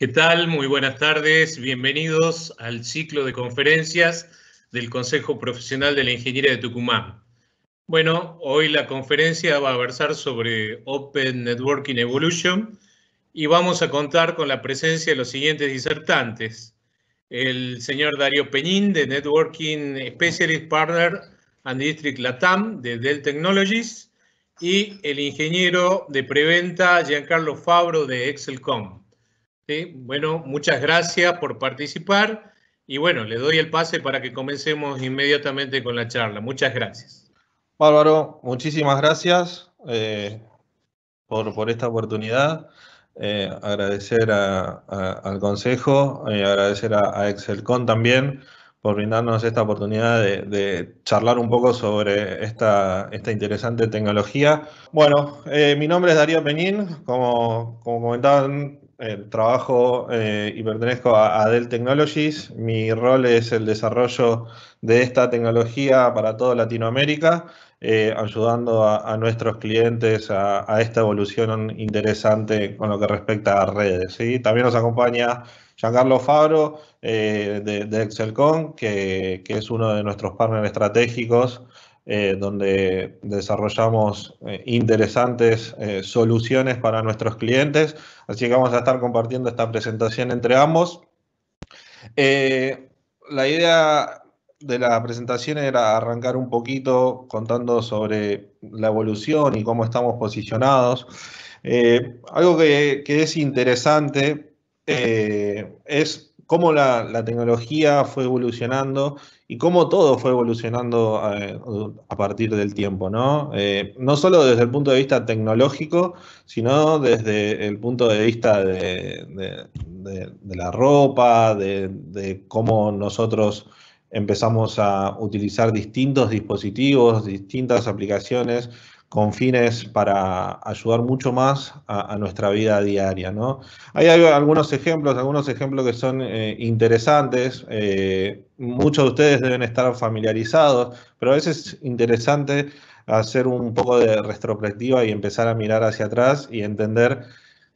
¿Qué tal? Muy buenas tardes. Bienvenidos al ciclo de conferencias del Consejo Profesional de la Ingeniería de Tucumán. Bueno, hoy la conferencia va a versar sobre Open Networking Evolution y vamos a contar con la presencia de los siguientes disertantes. El señor Darío Peñín, de Networking Specialist Partner and District LATAM, de Dell Technologies, y el ingeniero de preventa Giancarlo Fabro, de Excelcom. ¿Sí? Bueno, muchas gracias por participar y bueno, le doy el pase para que comencemos inmediatamente con la charla. Muchas gracias. Bárbaro, muchísimas gracias por esta oportunidad. Agradecer al Consejo, agradecer a Excelcom también por brindarnos esta oportunidad de charlar un poco sobre esta interesante tecnología. Bueno, mi nombre es Darío Peñín, como comentaban, trabajo y pertenezco a Dell Technologies. Mi rol es el desarrollo de esta tecnología para toda Latinoamérica, ayudando a nuestros clientes a esta evolución interesante con lo que respecta a redes, ¿sí? También nos acompaña Giancarlo Fabro, de Excelcom, que es uno de nuestros partners estratégicos, donde desarrollamos interesantes soluciones para nuestros clientes. Así que vamos a estar compartiendo esta presentación entre ambos. La idea de la presentación era arrancar un poquito contando sobre la evolución y cómo estamos posicionados. Algo que es interesante es cómo la tecnología fue evolucionando y cómo todo fue evolucionando a partir del tiempo, ¿no? No solo desde el punto de vista tecnológico, sino desde el punto de vista de la ropa, de cómo nosotros empezamos a utilizar distintos dispositivos, distintas aplicaciones con fines para ayudar mucho más a nuestra vida diaria, ¿no? Hay algunos ejemplos que son interesantes. Muchos de ustedes deben estar familiarizados, pero a veces es interesante hacer un poco de retrospectiva y empezar a mirar hacia atrás y entender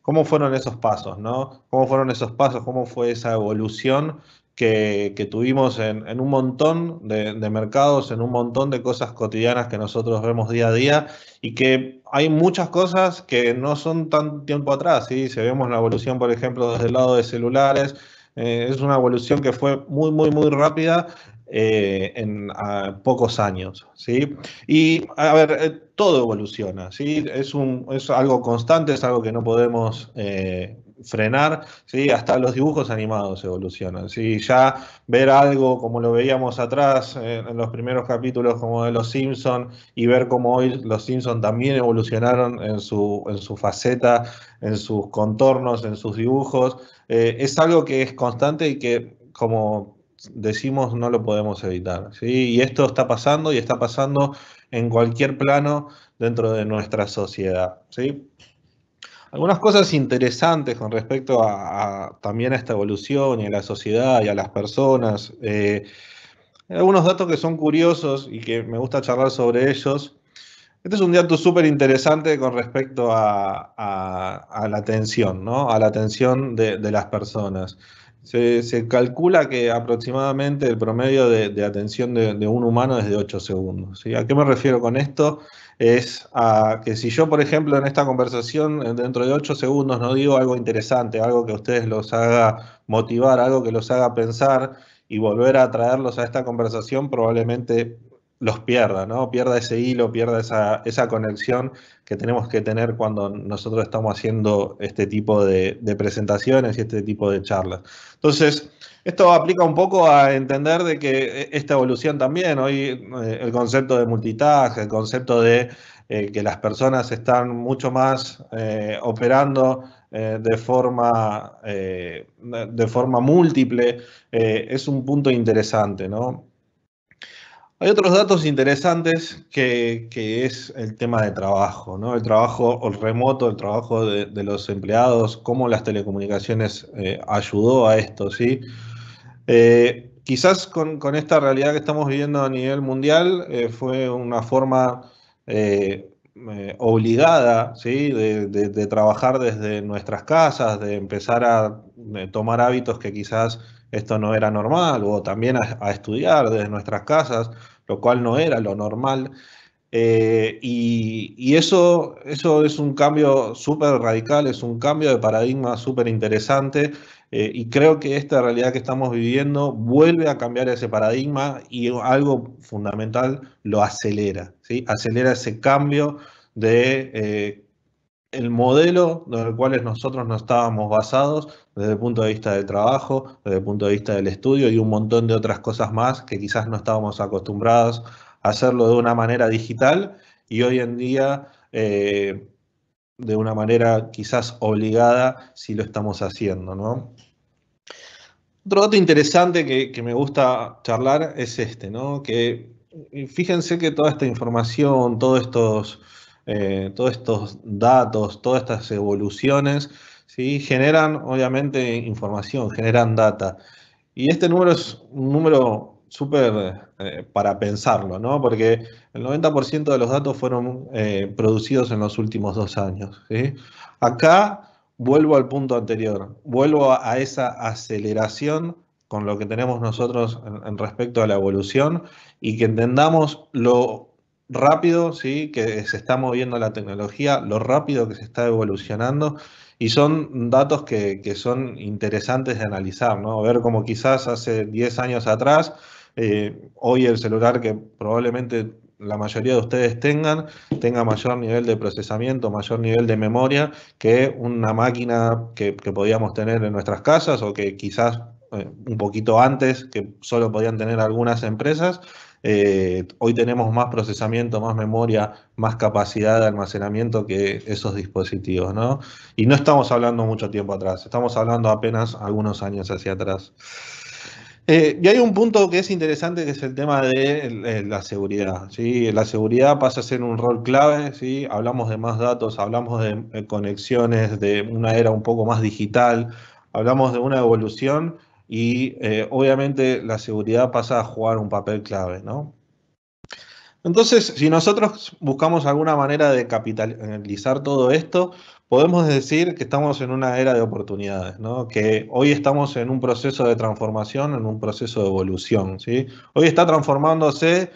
cómo fueron esos pasos, ¿no? Cómo fueron esos pasos, cómo fue esa evolución que tuvimos en un montón de mercados, en un montón de cosas cotidianas que nosotros vemos día a día, y que hay muchas cosas que no son tan tiempo atrás, ¿sí? Si vemos la evolución, por ejemplo, desde el lado de celulares, es una evolución que fue muy, muy, muy rápida en pocos años, ¿sí? Y, a ver, todo evoluciona, ¿sí? Es algo constante, es algo que no podemos frenar, ¿sí? Hasta los dibujos animados evolucionan, ¿sí? Ya ver algo como lo veíamos atrás en los primeros capítulos como de Los Simpson, y ver cómo hoy Los Simpson también evolucionaron en su faceta, en sus contornos, en sus dibujos, es algo que es constante y que, como decimos, no lo podemos evitar, ¿sí? Y esto está pasando, y está pasando en cualquier plano dentro de nuestra sociedad, ¿sí? Algunas cosas interesantes con respecto también a esta evolución y a la sociedad y a las personas. Algunos datos que son curiosos y que me gusta charlar sobre ellos. Este es un dato súper interesante con respecto a la atención, ¿no? A la atención de las personas. Se calcula que aproximadamente el promedio de atención de un humano es de 8 segundos, ¿sí? ¿A qué me refiero con esto? Es a que si yo, por ejemplo, en esta conversación, dentro de 8 segundos, no digo algo interesante, algo que a ustedes los haga motivar, algo que los haga pensar y volver a traerlos a esta conversación, probablemente los pierda, ¿no? Pierda ese hilo, pierda esa conexión que tenemos que tener cuando nosotros estamos haciendo este tipo de presentaciones y este tipo de charlas. Entonces, esto aplica un poco a entender de que esta evolución también, hoy el concepto de multitask, el concepto de que las personas están mucho más operando de forma múltiple, es un punto interesante, ¿no? Hay otros datos interesantes que es el tema de trabajo, ¿no? El trabajo remoto, el trabajo de los empleados, cómo las telecomunicaciones ayudó a esto, ¿sí? Quizás con esta realidad que estamos viviendo a nivel mundial, fue una forma obligada, ¿sí? De trabajar desde nuestras casas, de empezar a tomar hábitos que quizás esto no era normal, o también a estudiar desde nuestras casas, lo cual no era lo normal. Y eso es un cambio súper radical, es un cambio de paradigma súper interesante, y creo que esta realidad que estamos viviendo vuelve a cambiar ese paradigma y algo fundamental lo acelera, ¿sí? Acelera ese cambio de el modelo en el cual nosotros no estábamos basados desde el punto de vista del trabajo, desde el punto de vista del estudio y un montón de otras cosas más que quizás no estábamos acostumbrados a hacerlo de una manera digital y hoy en día de una manera quizás obligada si lo estamos haciendo, ¿no? Otro dato interesante que me gusta charlar es este, ¿no? Que fíjense que toda esta información, todos estos datos, todas estas evoluciones, ¿sí? Generan obviamente información, generan data. Y este número es un número súper para pensarlo, ¿no? Porque el 90% de los datos fueron producidos en los últimos 2 años, ¿sí? Acá vuelvo al punto anterior, vuelvo a esa aceleración con lo que tenemos nosotros en respecto a la evolución y que entendamos lo rápido, ¿sí? Que se está moviendo la tecnología, lo rápido que se está evolucionando. Y son datos que son interesantes de analizar, ¿no? Ver cómo quizás hace 10 años atrás, hoy el celular que probablemente la mayoría de ustedes tenga mayor nivel de procesamiento, mayor nivel de memoria que una máquina que podíamos tener en nuestras casas o que quizás un poquito antes, que solo podían tener algunas empresas. Hoy tenemos más procesamiento, más memoria, más capacidad de almacenamiento que esos dispositivos, ¿no? Y no estamos hablando mucho tiempo atrás, estamos hablando apenas algunos años hacia atrás. Y hay un punto que es interesante, que es el tema de la seguridad, ¿sí? La seguridad pasa a ser un rol clave, ¿sí? Hablamos de más datos, hablamos de conexiones, de una era un poco más digital, hablamos de una evolución y obviamente la seguridad pasa a jugar un papel clave, ¿no? Entonces, si nosotros buscamos alguna manera de capitalizar todo esto, podemos decir que estamos en una era de oportunidades, ¿no? Que hoy estamos en un proceso de transformación, en un proceso de evolución, ¿sí? Hoy está transformándose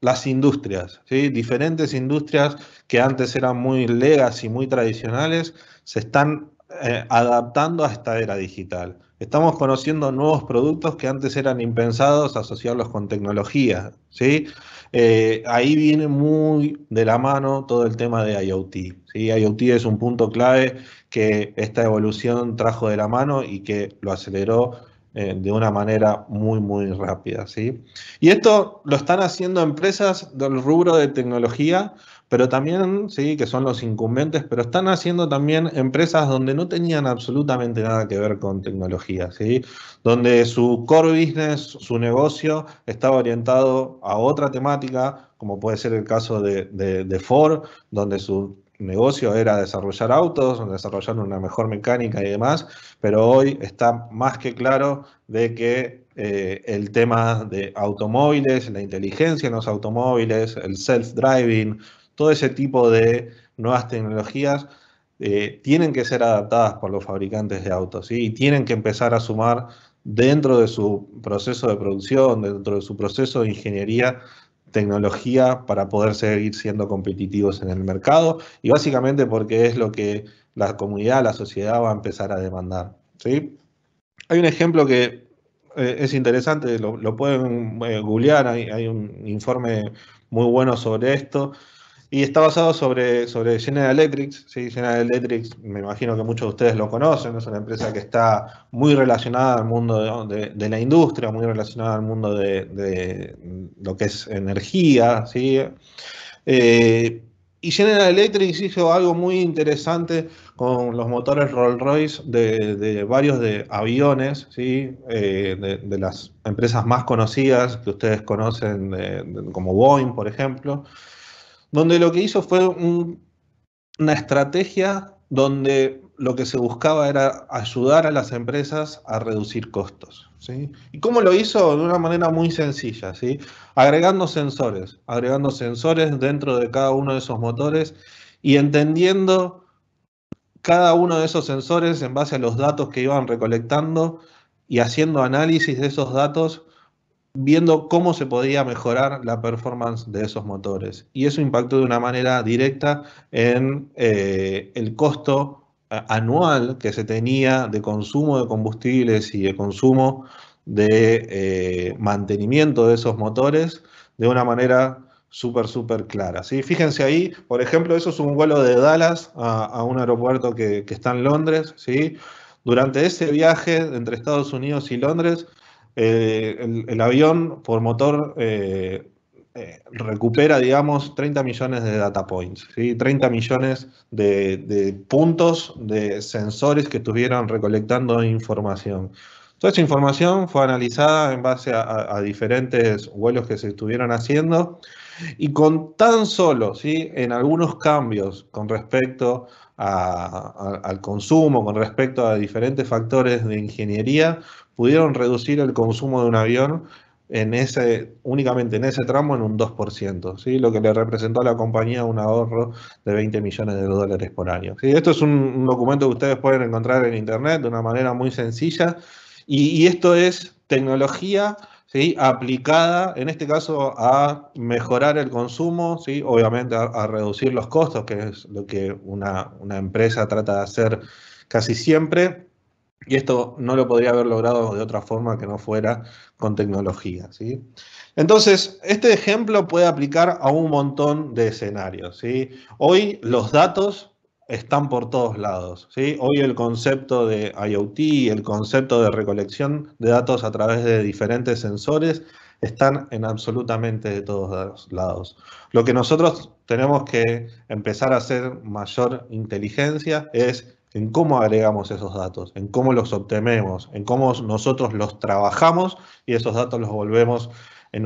las industrias, ¿sí? Diferentes industrias que antes eran muy legacy y muy tradicionales, se están adaptando a esta era digital. Estamos conociendo nuevos productos que antes eran impensados asociarlos con tecnología, ¿sí? Ahí viene muy de la mano todo el tema de IoT, ¿sí? IoT es un punto clave que esta evolución trajo de la mano y que lo aceleró de una manera muy, muy rápida, ¿sí? Y esto lo están haciendo empresas del rubro de tecnología, pero también, sí, que son los incumbentes, pero están haciendo también empresas donde no tenían absolutamente nada que ver con tecnología, ¿sí? Donde su core business, su negocio, estaba orientado a otra temática, como puede ser el caso de Ford, donde su negocio era desarrollar autos, desarrollar una mejor mecánica y demás, pero hoy está más que claro de que el tema de automóviles, la inteligencia en los automóviles, el self-driving, todo ese tipo de nuevas tecnologías tienen que ser adaptadas por los fabricantes de autos, ¿sí? Y tienen que empezar a sumar dentro de su proceso de producción, dentro de su proceso de ingeniería, tecnología para poder seguir siendo competitivos en el mercado y básicamente porque es lo que la comunidad, la sociedad va a empezar a demandar, ¿sí? Hay un ejemplo que es interesante, lo pueden googlear, hay un informe muy bueno sobre esto y está basado sobre General Electric, ¿sí? General Electric, me imagino que muchos de ustedes lo conocen, es una empresa que está muy relacionada al mundo de la industria, muy relacionada al mundo de lo que es energía, ¿sí? Y General Electric hizo algo muy interesante con los motores Rolls-Royce de varios de aviones, ¿sí? De las empresas más conocidas que ustedes conocen, como Boeing, por ejemplo, donde lo que hizo fue una estrategia donde lo que se buscaba era ayudar a las empresas a reducir costos, ¿sí? ¿Y cómo lo hizo? De una manera muy sencilla, ¿sí? Agregando sensores dentro de cada uno de esos motores y entendiendo cada uno de esos sensores, en base a los datos que iban recolectando y haciendo análisis de esos datos, viendo cómo se podía mejorar la performance de esos motores. Y eso impactó de una manera directa en el costo anual que se tenía de consumo de combustibles y de consumo de mantenimiento de esos motores de una manera súper clara, ¿sí? Fíjense ahí, por ejemplo, eso es un vuelo de Dallas a un aeropuerto que está en Londres, ¿sí? Durante ese viaje entre Estados Unidos y Londres, el avión por motor recupera, digamos, 30 millones de data points, ¿sí? 30 millones de puntos de sensores que estuvieron recolectando información. Toda esa información fue analizada en base a diferentes vuelos que se estuvieron haciendo y con tan solo, ¿sí?, en algunos cambios con respecto al consumo, con respecto a diferentes factores de ingeniería, pudieron reducir el consumo de un avión únicamente en ese tramo en un 2%, ¿sí?, lo que le representó a la compañía un ahorro de 20 millones de dólares por año, ¿sí? Esto es un documento que ustedes pueden encontrar en internet de una manera muy sencilla y esto es tecnología, ¿sí?, aplicada, en este caso, a mejorar el consumo, ¿sí?, obviamente a reducir los costos, que es lo que una empresa trata de hacer casi siempre, y esto no lo podría haber logrado de otra forma que no fuera con tecnología, ¿sí? Entonces, este ejemplo puede aplicar a un montón de escenarios, ¿sí? Hoy los datos están por todos lados, ¿sí? Hoy el concepto de IoT, el concepto de recolección de datos a través de diferentes sensores están en absolutamente de todos lados. Lo que nosotros tenemos que empezar a hacer mayor inteligencia es en cómo agregamos esos datos, en cómo los obtenemos, en cómo nosotros los trabajamos y esos datos los volvemos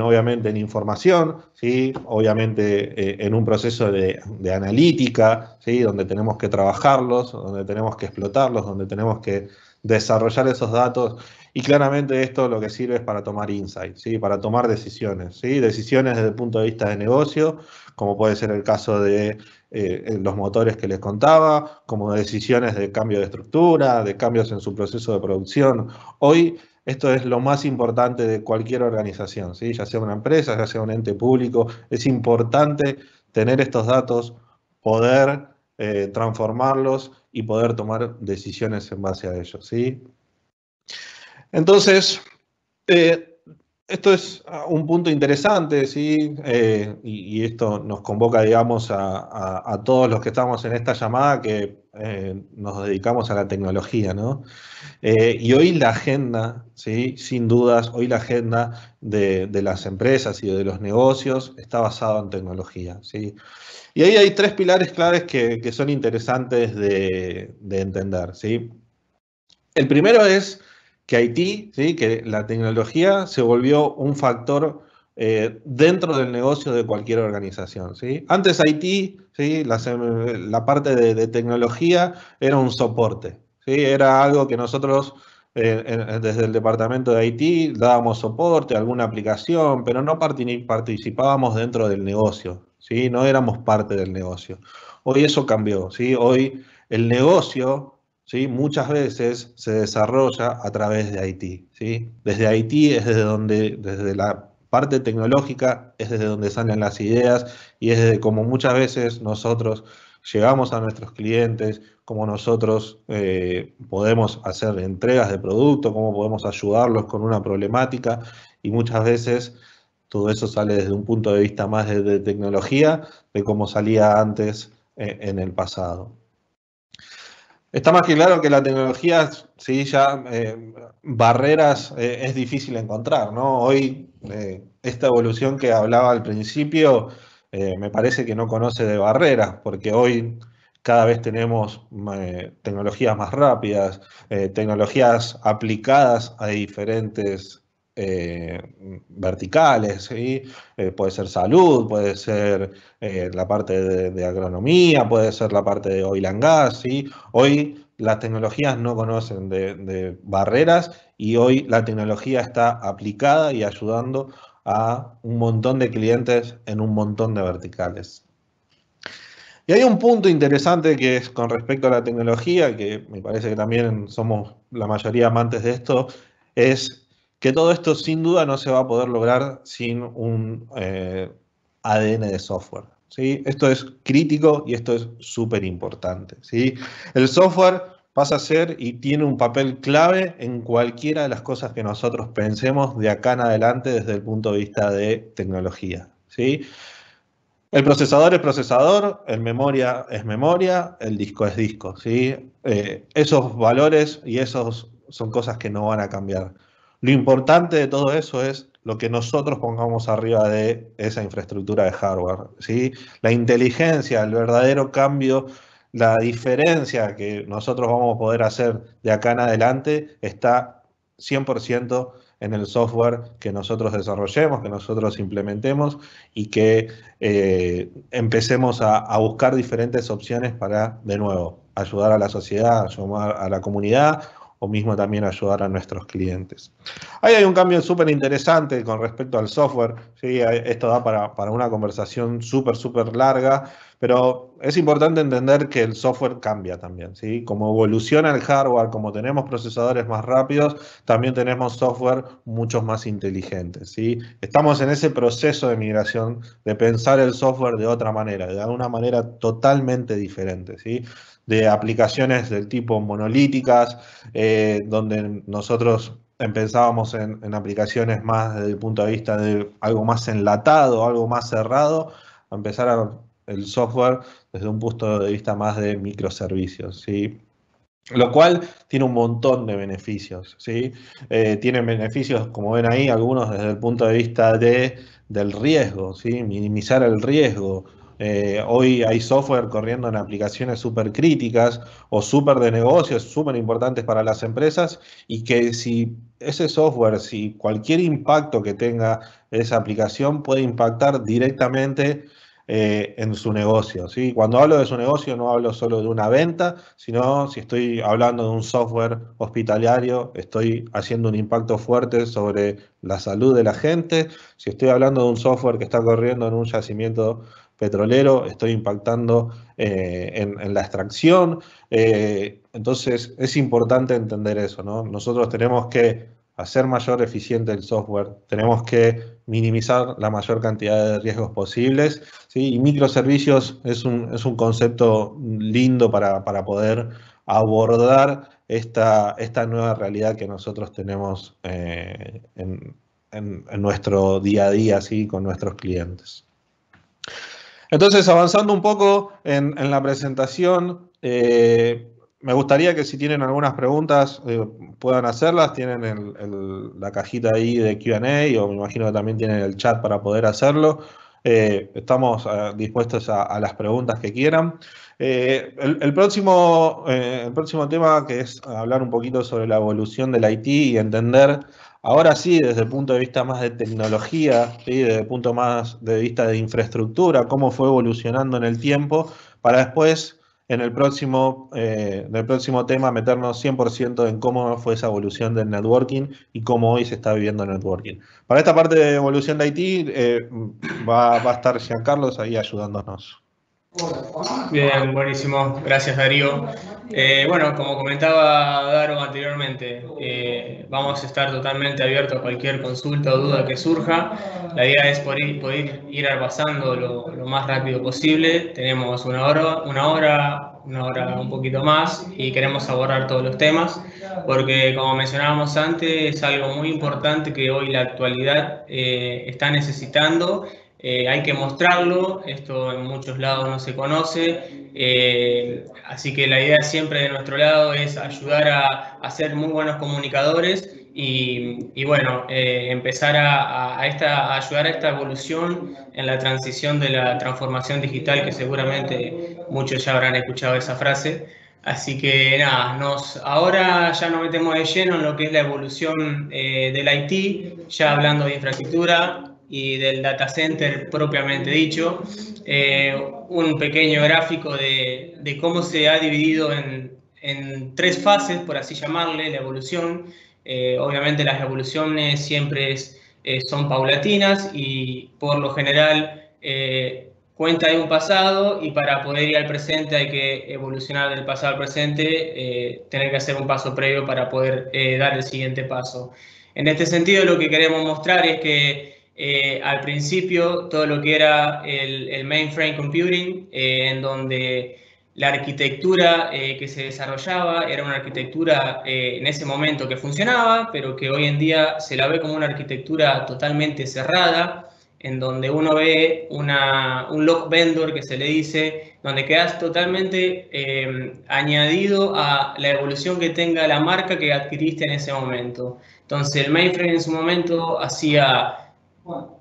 obviamente en información, ¿sí?, obviamente en un proceso de analítica, ¿sí?, donde tenemos que trabajarlos, donde tenemos que explotarlos, donde tenemos que desarrollar esos datos, y claramente esto lo que sirve es para tomar insights, ¿sí?, para tomar decisiones, ¿sí?, decisiones desde el punto de vista de negocio, como puede ser el caso de los motores que les contaba, como decisiones de cambio de estructura, de cambios en su proceso de producción. Hoy esto es lo más importante de cualquier organización, ¿sí?, ya sea una empresa, ya sea un ente público. Es importante tener estos datos, poder transformarlos y poder tomar decisiones en base a ellos, ¿sí? Entonces, esto es un punto interesante, ¿sí? Y esto nos convoca, digamos, a todos los que estamos en esta llamada que nos dedicamos a la tecnología, ¿no? Y hoy la agenda, ¿sí?, sin dudas, hoy la agenda de las empresas y de los negocios está basada en tecnología, ¿sí? Y ahí hay tres pilares claves que son interesantes de entender, ¿sí? El primero es que Haití, ¿sí?, que la tecnología se volvió un factor dentro del negocio de cualquier organización, ¿sí? Antes Haití, ¿sí?, la parte de tecnología era un soporte, ¿sí? Era algo que nosotros desde el departamento de Haití dábamos soporte a alguna aplicación, pero no participábamos dentro del negocio, ¿sí? No éramos parte del negocio. Hoy eso cambió, ¿sí? Hoy el negocio, ¿sí?, muchas veces se desarrolla a través de Haití, ¿sí? Desde Haití es desde la parte tecnológica es desde donde salen las ideas y es desde como muchas veces nosotros llegamos a nuestros clientes, cómo nosotros podemos hacer entregas de producto, cómo podemos ayudarlos con una problemática, y muchas veces todo eso sale desde un punto de vista más de tecnología, de cómo salía antes en el pasado. Está más que claro que la tecnología, sí, ya barreras es difícil encontrar, ¿no? Hoy esta evolución que hablaba al principio me parece que no conoce de barreras, porque hoy cada vez tenemos tecnologías más rápidas, tecnologías aplicadas a diferentes verticales, ¿sí? Puede ser salud, puede ser la parte de agronomía, puede ser la parte de oil and gas, ¿sí? Hoy las tecnologías no conocen de barreras y hoy la tecnología está aplicada y ayudando a un montón de clientes en un montón de verticales. Y hay un punto interesante que es con respecto a la tecnología, que me parece que también somos la mayoría amantes de esto, es que todo esto sin duda no se va a poder lograr sin un ADN de software, ¿sí? Esto es crítico y esto es súper importante, ¿sí? El software pasa a ser y tiene un papel clave en cualquiera de las cosas que nosotros pensemos de acá en adelante desde el punto de vista de tecnología, ¿sí? El procesador es procesador, el memoria es memoria, el disco es disco, ¿sí? Esos valores y esos son cosas que no van a cambiar. Lo importante de todo eso es lo que nosotros pongamos arriba de esa infraestructura de hardware, ¿sí? La inteligencia, el verdadero cambio, la diferencia que nosotros vamos a poder hacer de acá en adelante está 100% en el software que nosotros desarrollemos, que nosotros implementemos y que empecemos a buscar diferentes opciones para, de nuevo, ayudar a la sociedad, ayudar a la comunidad o mismo también ayudar a nuestros clientes. Ahí hay un cambio súper interesante con respecto al software, ¿sí? Esto da para una conversación súper larga, pero es importante entender que el software cambia también, ¿sí? Como evoluciona el hardware, como tenemos procesadores más rápidos, también tenemos software muchos más inteligentes, ¿sí? Estamos en ese proceso de migración de pensar el software de otra manera, de una manera totalmente diferente, ¿sí? De aplicaciones del tipo monolíticas, donde nosotros pensábamos en aplicaciones más desde el punto de vista de algo más enlatado, algo más cerrado, a empezar el software desde un punto de vista más de microservicios, ¿sí? Lo cual tiene un montón de beneficios, ¿sí? Tienen beneficios, como ven ahí, algunos desde el punto de vista del riesgo, ¿sí? Minimizar el riesgo. Hoy hay software corriendo en aplicaciones súper críticas o súper de negocios, súper importantes para las empresas y que si ese software, si cualquier impacto que tenga esa aplicación puede impactar directamente en su negocio, ¿sí? Cuando hablo de su negocio no hablo solo de una venta, sino si estoy hablando de un software hospitalario, estoy haciendo un impacto fuerte sobre la salud de la gente. Si estoy hablando de un software que está corriendo en un yacimiento petrolero, estoy impactando en la extracción. Entonces es importante entender eso, ¿no? Nosotros tenemos que hacer mayor eficiente el software, tenemos que minimizar la mayor cantidad de riesgos posibles, ¿sí? Y microservicios es un concepto lindo para poder abordar esta nueva realidad que nosotros tenemos en nuestro día a día, ¿sí? Con nuestros clientes. Entonces, avanzando un poco en la presentación, me gustaría que si tienen algunas preguntas puedan hacerlas. Tienen la cajita ahí de Q&A o me imagino que también tienen el chat para poder hacerlo. Estamos dispuestos a las preguntas que quieran. El próximo tema, que es hablar un poquito sobre la evolución del IT y entender, ahora sí, desde el punto de vista más de tecnología, ¿sí? Desde el punto más de vista de infraestructura, cómo fue evolucionando en el tiempo, para después, en el próximo tema, meternos 100% en cómo fue esa evolución del networking y cómo hoy se está viviendo el networking. Para esta parte de evolución de IT, va a estar Giancarlos ahí ayudándonos. Bien, buenísimo. Gracias, Darío. Bueno, como comentaba Daro anteriormente, vamos a estar totalmente abiertos a cualquier consulta o duda que surja. La idea es poder ir pasando lo más rápido posible. Tenemos una hora un poquito más y queremos abordar todos los temas porque, como mencionábamos antes, es algo muy importante que hoy la actualidad está necesitando. Hay que mostrarlo, esto en muchos lados no se conoce, así que la idea siempre de nuestro lado es ayudar a ser muy buenos comunicadores y bueno, empezar a ayudar a esta evolución en la transición de la transformación digital, que seguramente muchos ya habrán escuchado esa frase. Así que nada, ahora ya nos metemos de lleno en lo que es la evolución del IT, ya hablando de infraestructura y del data center propiamente dicho. Un pequeño gráfico de cómo se ha dividido en tres fases, por así llamarle, la evolución. Obviamente las evoluciones siempre son paulatinas y por lo general cuenta de un pasado y para poder ir al presente hay que evolucionar del pasado al presente, tener que hacer un paso previo para poder dar el siguiente paso. En este sentido, lo que queremos mostrar es que al principio todo lo que era el mainframe computing, en donde la arquitectura que se desarrollaba era una arquitectura en ese momento que funcionaba, pero que hoy en día se la ve como una arquitectura totalmente cerrada, en donde uno ve un log vendor que se le dice, donde quedas totalmente añadido a la evolución que tenga la marca que adquiriste en ese momento. Entonces el mainframe en su momento hacía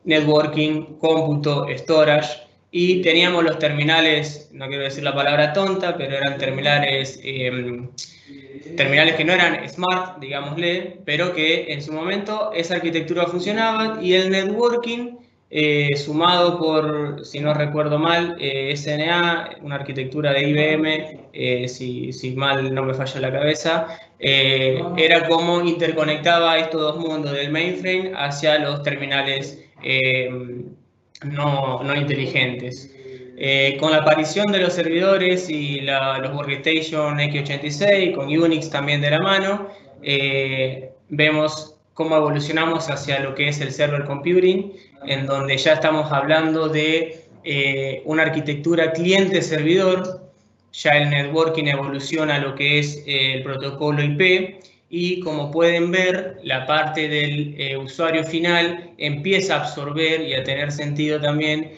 networking, cómputo, storage, y teníamos los terminales, no quiero decir la palabra tonta, pero eran terminales que no eran smart, digámosle, pero que en su momento esa arquitectura funcionaba, y el networking, sumado por, si no recuerdo mal, SNA, una arquitectura de IBM, si mal no me falla la cabeza, era como interconectaba estos dos mundos del mainframe hacia los terminales no inteligentes. Con la aparición de los servidores y los workstation x86, con Unix también de la mano, vemos cómo evolucionamos hacia lo que es el server computing, en donde ya estamos hablando de una arquitectura cliente-servidor. Ya el networking evoluciona a lo que es el protocolo IP, y como pueden ver, la parte del usuario final empieza a absorber y a tener sentido también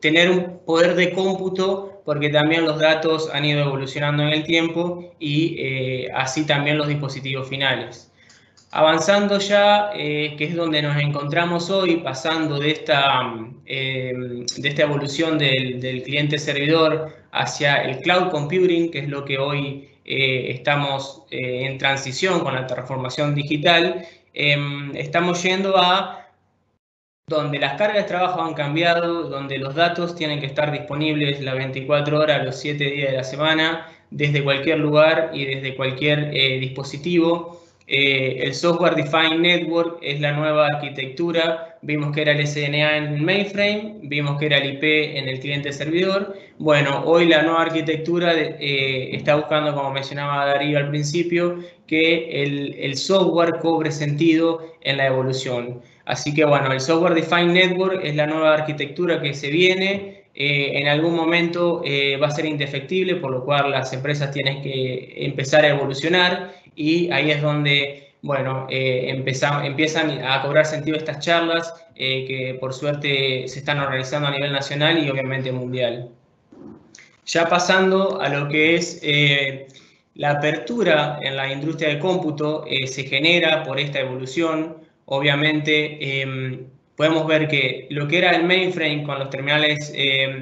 tener un poder de cómputo, porque también los datos han ido evolucionando en el tiempo, y así también los dispositivos finales. Avanzando ya, que es donde nos encontramos hoy, pasando de esta evolución del cliente-servidor hacia el cloud computing, que es lo que hoy estamos en transición con la transformación digital, estamos yendo a donde las cargas de trabajo han cambiado, donde los datos tienen que estar disponibles las 24 horas, los 7 días de la semana, desde cualquier lugar y desde cualquier dispositivo. El Software Defined Network es la nueva arquitectura. Vimos que era el SNA en el mainframe, vimos que era el IP en el cliente-servidor. Bueno, hoy la nueva arquitectura está buscando, como mencionaba Darío al principio, que el software cobre sentido en la evolución. Así que bueno, el Software Defined Network es la nueva arquitectura que se viene. En algún momento va a ser indefectible, por lo cual las empresas tienen que empezar a evolucionar, y ahí es donde, bueno, empiezan a cobrar sentido estas charlas que por suerte se están organizando a nivel nacional y obviamente mundial. Ya pasando a lo que es la apertura en la industria del cómputo, se genera por esta evolución. Obviamente podemos ver que lo que era el mainframe con los terminales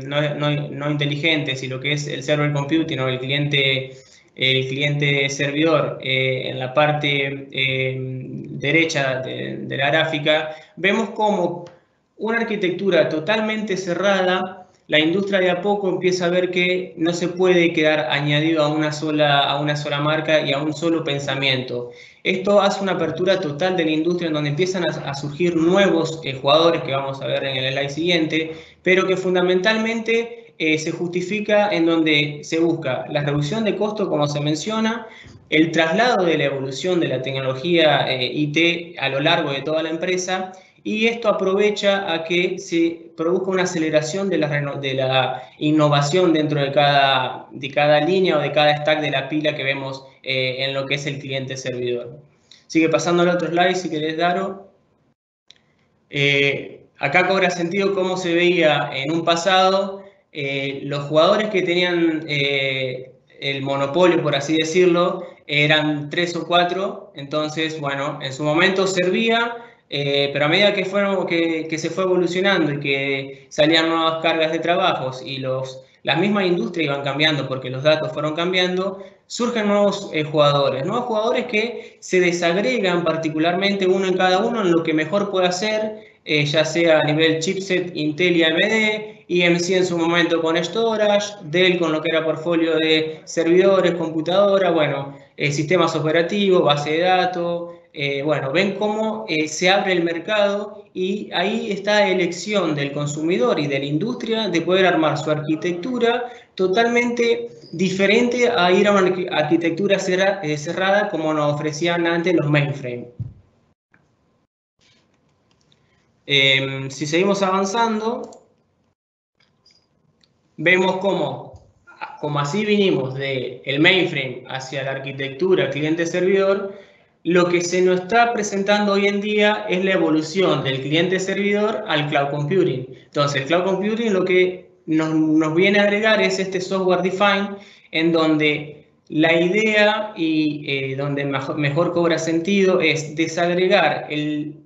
no inteligentes, y lo que es el server computing o el cliente servidor en la parte derecha de la gráfica, vemos como una arquitectura totalmente cerrada. La industria de a poco empieza a ver que no se puede quedar añadido a una sola marca y a un solo pensamiento. Esto hace una apertura total de la industria, en donde empiezan a surgir nuevos jugadores, que vamos a ver en el slide siguiente, pero que fundamentalmente se justifica en donde se busca la reducción de costos, como se menciona, el traslado de la evolución de la tecnología IT a lo largo de toda la empresa, y esto aprovecha a que se produzca una aceleración de la innovación dentro de cada línea o de cada stack de la pila que vemos en lo que es el cliente-servidor. Sigue pasando al otro slide, si querés, Daro. Acá cobra sentido cómo se veía en un pasado. Los jugadores que tenían el monopolio, por así decirlo, eran 3 o 4. Entonces, bueno, en su momento servía, pero a medida que se fue evolucionando y que salían nuevas cargas de trabajos y las mismas industrias iban cambiando porque los datos fueron cambiando, surgen nuevos jugadores que se desagregan particularmente uno en cada uno en lo que mejor puede hacer, ya sea a nivel chipset, Intel y AMD, EMC en su momento con storage, Dell con lo que era portfolio de servidores, computadora, bueno, sistemas operativos, base de datos, bueno, ven cómo se abre el mercado y ahí está elección del consumidor y de la industria de poder armar su arquitectura totalmente diferente a ir a una arquitectura cerrada como nos ofrecían antes los mainframe. Si seguimos avanzando, vemos cómo así vinimos del mainframe hacia la arquitectura cliente-servidor. Lo que se nos está presentando hoy en día es la evolución del cliente-servidor al cloud computing. Entonces, el cloud computing lo que nos viene a agregar es este software defined, en donde la idea y donde mejor cobra sentido es desagregar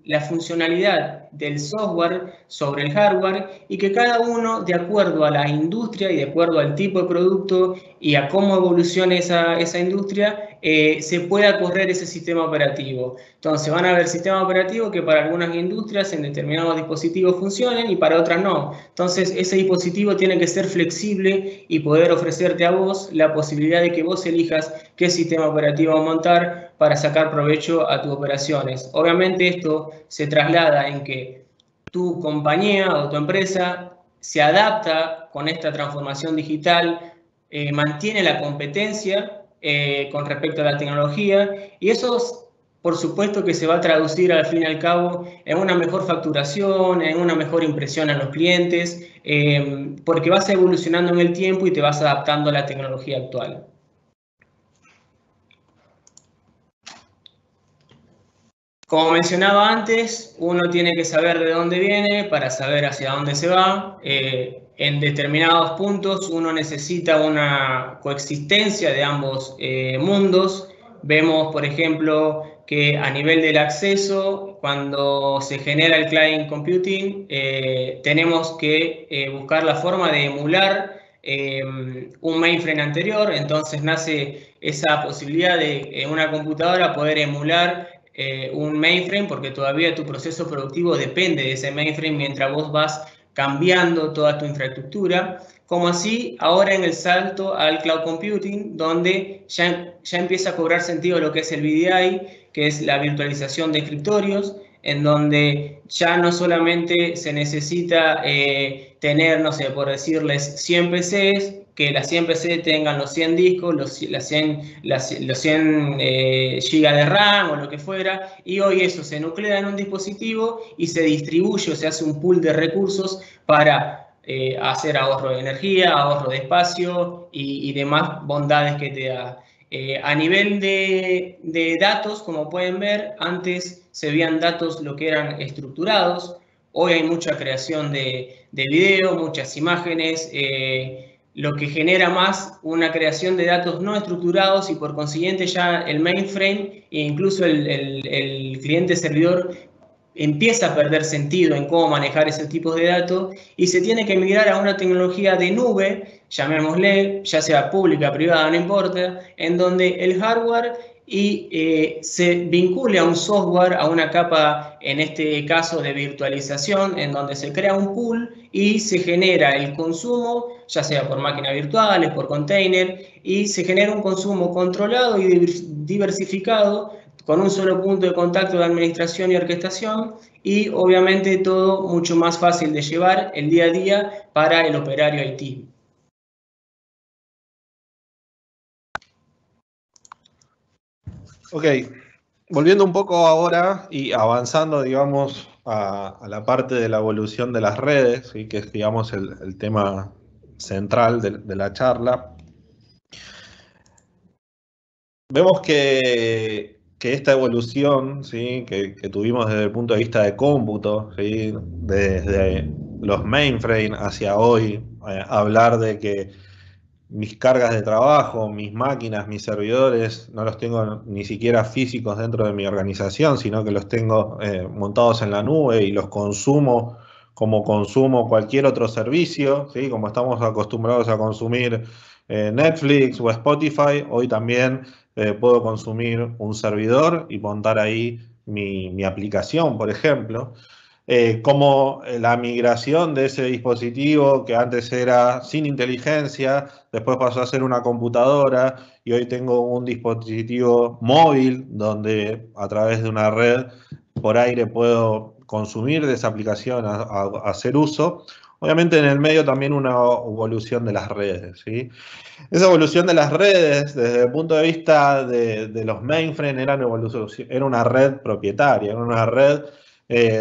la funcionalidad del software sobre el hardware y que cada uno, de acuerdo a la industria y de acuerdo al tipo de producto y a cómo evolucione esa industria, se pueda correr ese sistema operativo. Entonces van a haber sistemas operativos que para algunas industrias en determinados dispositivos funcionen y para otras no. Entonces ese dispositivo tiene que ser flexible y poder ofrecerte a vos la posibilidad de que vos elijas qué sistema operativo montar para sacar provecho a tus operaciones. Obviamente esto se traslada en que tu compañía o tu empresa se adapta con esta transformación digital, mantiene la competencia con respecto a la tecnología y eso por supuesto que se va a traducir al fin y al cabo en una mejor facturación, en una mejor impresión a los clientes, porque vas evolucionando en el tiempo y te vas adaptando a la tecnología actual. Como mencionaba antes, uno tiene que saber de dónde viene para saber hacia dónde se va. En determinados puntos uno necesita una coexistencia de ambos mundos. Vemos, por ejemplo, que a nivel del acceso, cuando se genera el client computing, tenemos que buscar la forma de emular un mainframe anterior. Entonces nace esa posibilidad de en una computadora poder emular un mainframe, porque todavía tu proceso productivo depende de ese mainframe mientras vos vas cambiando toda tu infraestructura, como así ahora en el salto al cloud computing, donde ya empieza a cobrar sentido lo que es el VDI, que es la virtualización de escritorios, en donde ya no solamente se necesita tener, no sé, por decirles 100 PCs, que las 100 PC tengan los 100 discos, los 100 GB de RAM o lo que fuera, y hoy eso se nuclea en un dispositivo y se distribuye o se hace un pool de recursos para hacer ahorro de energía, ahorro de espacio y demás bondades que te da. A nivel de datos, como pueden ver, antes se veían datos lo que eran estructurados, hoy hay mucha creación de video, muchas imágenes, lo que genera más una creación de datos no estructurados y por consiguiente ya el mainframe e incluso el cliente servidor empieza a perder sentido en cómo manejar esos tipos de datos y se tiene que migrar a una tecnología de nube, llamémosle, ya sea pública, privada, no importa, en donde el hardware se vincule a un software, a una capa, en este caso de virtualización, en donde se crea un pool y se genera el consumo, ya sea por máquinas virtuales, por container, y se genera un consumo controlado y diversificado con un solo punto de contacto de administración y orquestación y obviamente todo mucho más fácil de llevar el día a día para el operario IT. Ok, volviendo un poco ahora y avanzando, digamos, a la parte de la evolución de las redes, ¿sí? Que es, digamos, el tema central de la charla. Vemos que esta evolución, ¿sí? que tuvimos desde el punto de vista de cómputo, ¿sí? Desde los mainframe hacia hoy, hablar de que mis cargas de trabajo, mis máquinas, mis servidores, no los tengo ni siquiera físicos dentro de mi organización, sino que los tengo montados en la nube y los consumo como consumo cualquier otro servicio, ¿sí? Como estamos acostumbrados a consumir Netflix o Spotify, hoy también puedo consumir un servidor y montar ahí mi aplicación, por ejemplo. cómo la migración de ese dispositivo que antes era sin inteligencia, después pasó a ser una computadora y hoy tengo un dispositivo móvil donde a través de una red por aire puedo consumir de esa aplicación, hacer uso. Obviamente en el medio también una evolución de las redes, ¿sí? Esa evolución de las redes, desde el punto de vista de los mainframe, era una red propietaria, era una red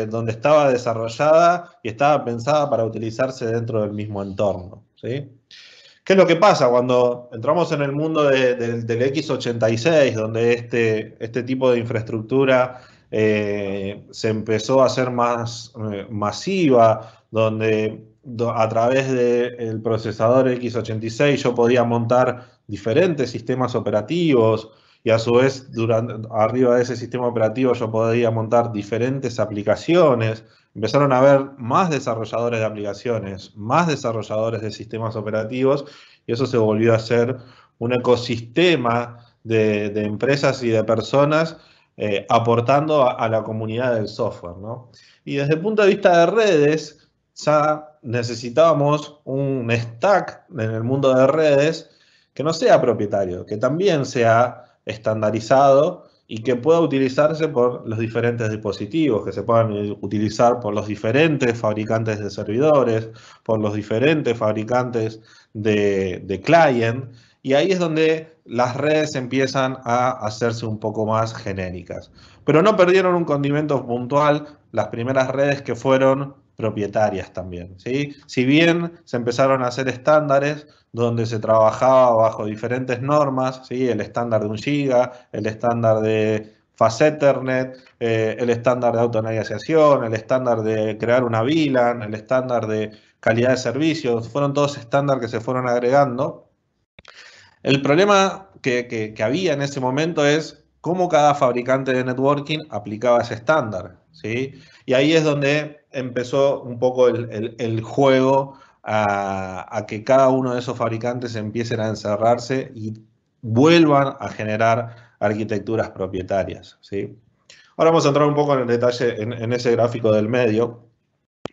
donde estaba desarrollada y estaba pensada para utilizarse dentro del mismo entorno, ¿sí? ¿Qué es lo que pasa cuando entramos en el mundo del x86, donde este tipo de infraestructura se empezó a hacer más masiva, donde a través del procesador x86 yo podía montar diferentes sistemas operativos y a su vez arriba de ese sistema operativo yo podía montar diferentes aplicaciones? Empezaron a haber más desarrolladores de aplicaciones, más desarrolladores de sistemas operativos, y eso se volvió a ser un ecosistema de empresas y de personas aportando a la comunidad del software, ¿no? Y desde el punto de vista de redes, ya necesitábamos un stack en el mundo de redes que no sea propietario, que también sea estandarizado y que pueda utilizarse por los diferentes dispositivos, que se puedan utilizar por los diferentes fabricantes de servidores, por los diferentes fabricantes de client, y ahí es donde las redes empiezan a hacerse un poco más genéricas. Pero no perdieron un condimento puntual las primeras redes que fueron propietarias también, ¿sí? Si bien se empezaron a hacer estándares donde se trabajaba bajo diferentes normas, ¿sí? El estándar de 1 giga, el estándar de Fast Ethernet, el estándar de autonegociación, el estándar de crear una VLAN, el estándar de calidad de servicios, fueron todos estándares que se fueron agregando. El problema que había en ese momento es cómo cada fabricante de networking aplicaba ese estándar, ¿sí? Y ahí es donde empezó un poco el juego a que cada uno de esos fabricantes empiecen a encerrarse y vuelvan a generar arquitecturas propietarias, ¿sí? Ahora vamos a entrar un poco en el detalle en ese gráfico del medio,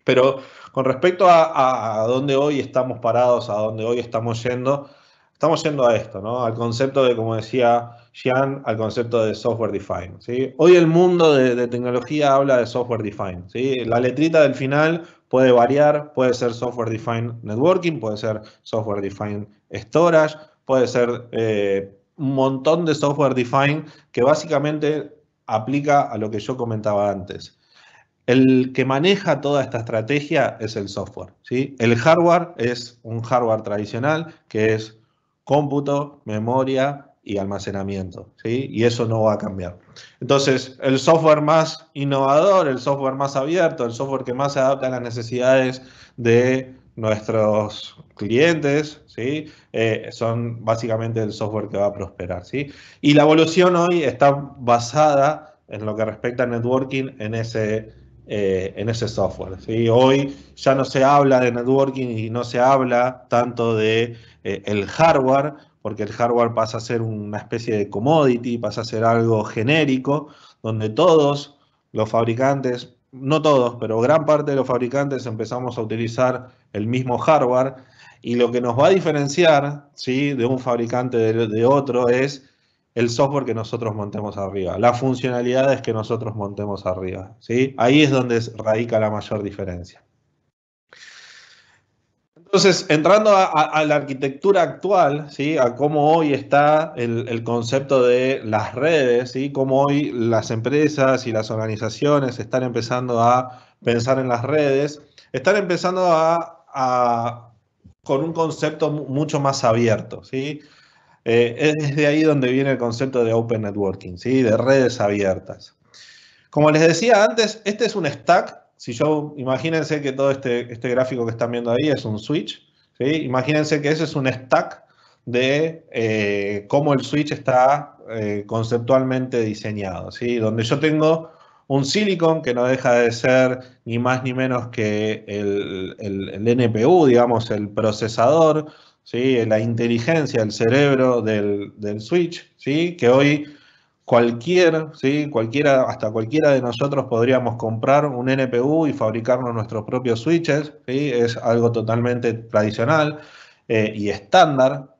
pero con respecto a dónde hoy estamos parados, a dónde hoy estamos yendo a esto, ¿no? Al concepto de, como decía Jean, al concepto de software defined, ¿sí? Hoy el mundo de tecnología habla de software defined, ¿sí? La letrita del final puede variar, puede ser software defined networking, puede ser software defined storage, puede ser un montón de software defined que básicamente aplica a lo que yo comentaba antes. El que maneja toda esta estrategia es el software, ¿sí? El hardware es un hardware tradicional que es cómputo, memoria y almacenamiento, ¿sí? Y eso no va a cambiar. Entonces, el software más innovador, el software más abierto, el software que más se adapta a las necesidades de nuestros clientes, ¿sí? Son básicamente el software que va a prosperar, ¿sí? Y la evolución hoy está basada en lo que respecta a networking en ese software, ¿sí? Hoy ya no se habla de networking y no se habla tanto de el hardware, porque el hardware pasa a ser una especie de commodity, pasa a ser algo genérico, donde todos los fabricantes, no todos, pero gran parte de los fabricantes empezamos a utilizar el mismo hardware, y lo que nos va a diferenciar, ¿sí?, de un fabricante de otro es el software que nosotros montemos arriba, las funcionalidades que nosotros montemos arriba, ¿sí? Ahí es donde radica la mayor diferencia. Entonces, entrando a la arquitectura actual, ¿sí?, a cómo hoy está el concepto de las redes, ¿sí?, cómo hoy las empresas y las organizaciones están empezando a pensar en las redes, están empezando con un concepto mucho más abierto, ¿sí? Es de ahí donde viene el concepto de Open Networking, ¿sí?, de redes abiertas. Como les decía antes, este es un stack. Imagínense que todo este gráfico que están viendo ahí es un switch, ¿sí? Imagínense que ese es un stack de cómo el switch está conceptualmente diseñado, ¿sí? Donde yo tengo un silicon que no deja de ser ni más ni menos que el NPU, digamos, el procesador, ¿sí?, la inteligencia, el cerebro del switch, ¿sí?, que hoy hasta cualquiera de nosotros podríamos comprar un NPU y fabricarnos nuestros propios switches, ¿sí? Es algo totalmente tradicional y estándar.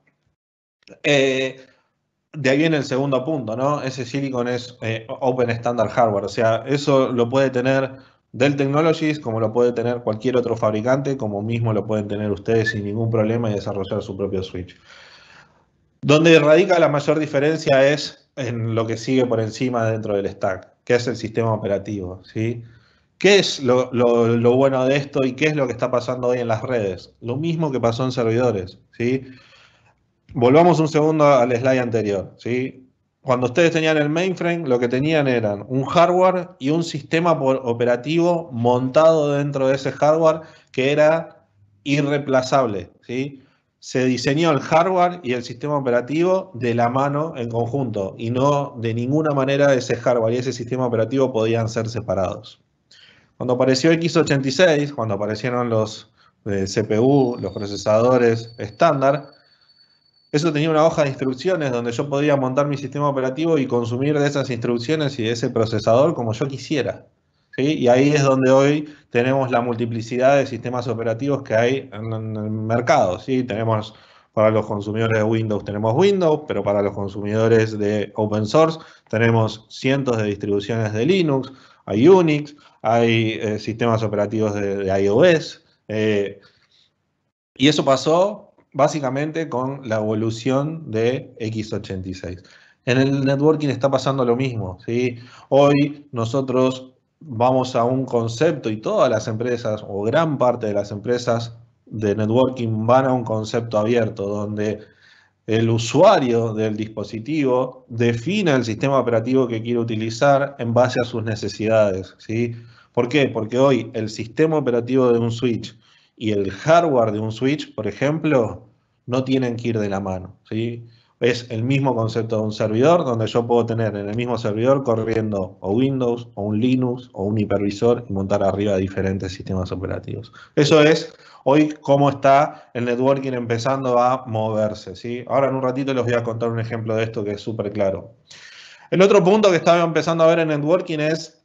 De ahí viene el segundo punto, ¿no? Ese silicon es Open Standard Hardware, o sea, eso lo puede tener Dell Technologies, como lo puede tener cualquier otro fabricante, como mismo lo pueden tener ustedes sin ningún problema y desarrollar su propio switch. Donde radica la mayor diferencia es en lo que sigue por encima dentro del stack, que es el sistema operativo, ¿sí? ¿Qué es lo bueno de esto y qué es lo que está pasando hoy en las redes? Lo mismo que pasó en servidores, ¿sí? Volvamos un segundo al slide anterior, ¿sí? Cuando ustedes tenían el mainframe, lo que tenían eran un hardware y un sistema operativo montado dentro de ese hardware que era irreemplazable, ¿sí? Se diseñó el hardware y el sistema operativo de la mano en conjunto y no de ninguna manera ese hardware y ese sistema operativo podían ser separados. Cuando apareció x86, cuando aparecieron los CPU, los procesadores estándar, eso tenía una hoja de instrucciones donde yo podía montar mi sistema operativo y consumir de esas instrucciones y de ese procesador como yo quisiera, ¿sí? Y ahí es donde hoy tenemos la multiplicidad de sistemas operativos que hay en el mercado, ¿sí? Tenemos para los consumidores de Windows, tenemos Windows, pero para los consumidores de Open Source tenemos cientos de distribuciones de Linux, hay Unix, hay sistemas operativos de iOS, y eso pasó básicamente con la evolución de x86. En el networking está pasando lo mismo, ¿sí? Hoy nosotros vamos a un concepto y todas las empresas o gran parte de las empresas de networking van a un concepto abierto donde el usuario del dispositivo define el sistema operativo que quiere utilizar en base a sus necesidades, ¿sí? ¿Por qué? Porque hoy el sistema operativo de un switch y el hardware de un switch, por ejemplo, no tienen que ir de la mano, ¿sí? Es el mismo concepto de un servidor, donde yo puedo tener en el mismo servidor corriendo o Windows, o un Linux, o un hipervisor y montar arriba diferentes sistemas operativos. Eso es hoy cómo está el networking empezando a moverse, ¿sí? Ahora en un ratito les voy a contar un ejemplo de esto que es súper claro. El otro punto que estaba empezando a ver en networking es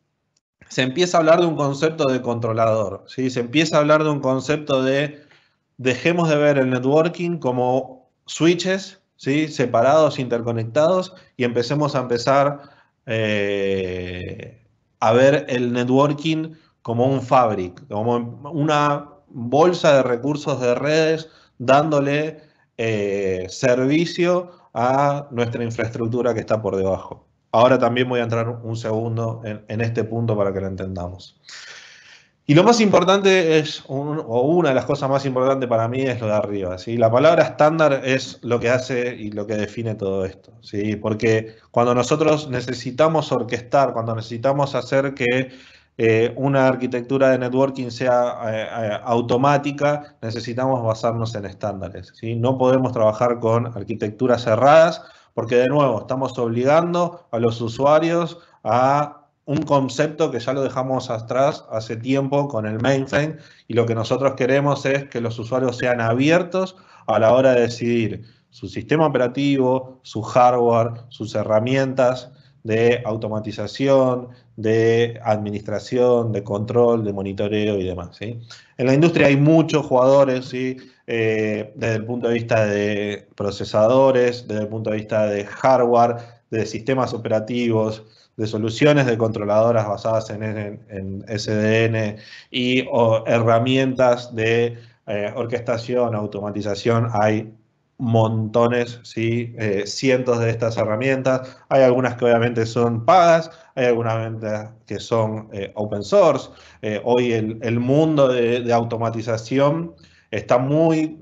se empieza a hablar de un concepto de controlador, ¿sí? Se empieza a hablar de un concepto de dejemos de ver el networking como switches, ¿sí? Separados, interconectados, y empecemos a a ver el networking como un fabric, como una bolsa de recursos de redes dándole servicio a nuestra infraestructura que está por debajo. Ahora también voy a entrar un segundo en este punto para que lo entendamos. Y lo más importante es, o una de las cosas más importantes para mí es lo de arriba, ¿sí? La palabra estándar es lo que hace y lo que define todo esto, ¿sí? Porque cuando nosotros necesitamos orquestar, cuando necesitamos hacer que una arquitectura de networking sea automática, necesitamos basarnos en estándares, ¿sí? No podemos trabajar con arquitecturas cerradas porque, de nuevo, estamos obligando a los usuarios a un concepto que ya lo dejamos atrás hace tiempo con el mainframe y lo que nosotros queremos es que los usuarios sean abiertos a la hora de decidir su sistema operativo, su hardware, sus herramientas de automatización, de administración, de control, de monitoreo y demás, ¿sí? En la industria hay muchos jugadores, ¿sí? Desde el punto de vista de procesadores, desde el punto de vista de hardware, de sistemas operativos, de soluciones de controladoras basadas en SDN y herramientas de orquestación, automatización. Hay montones, ¿sí? Cientos de estas herramientas. Hay algunas que obviamente son pagas, hay algunas que son open source. Hoy el mundo de automatización está muy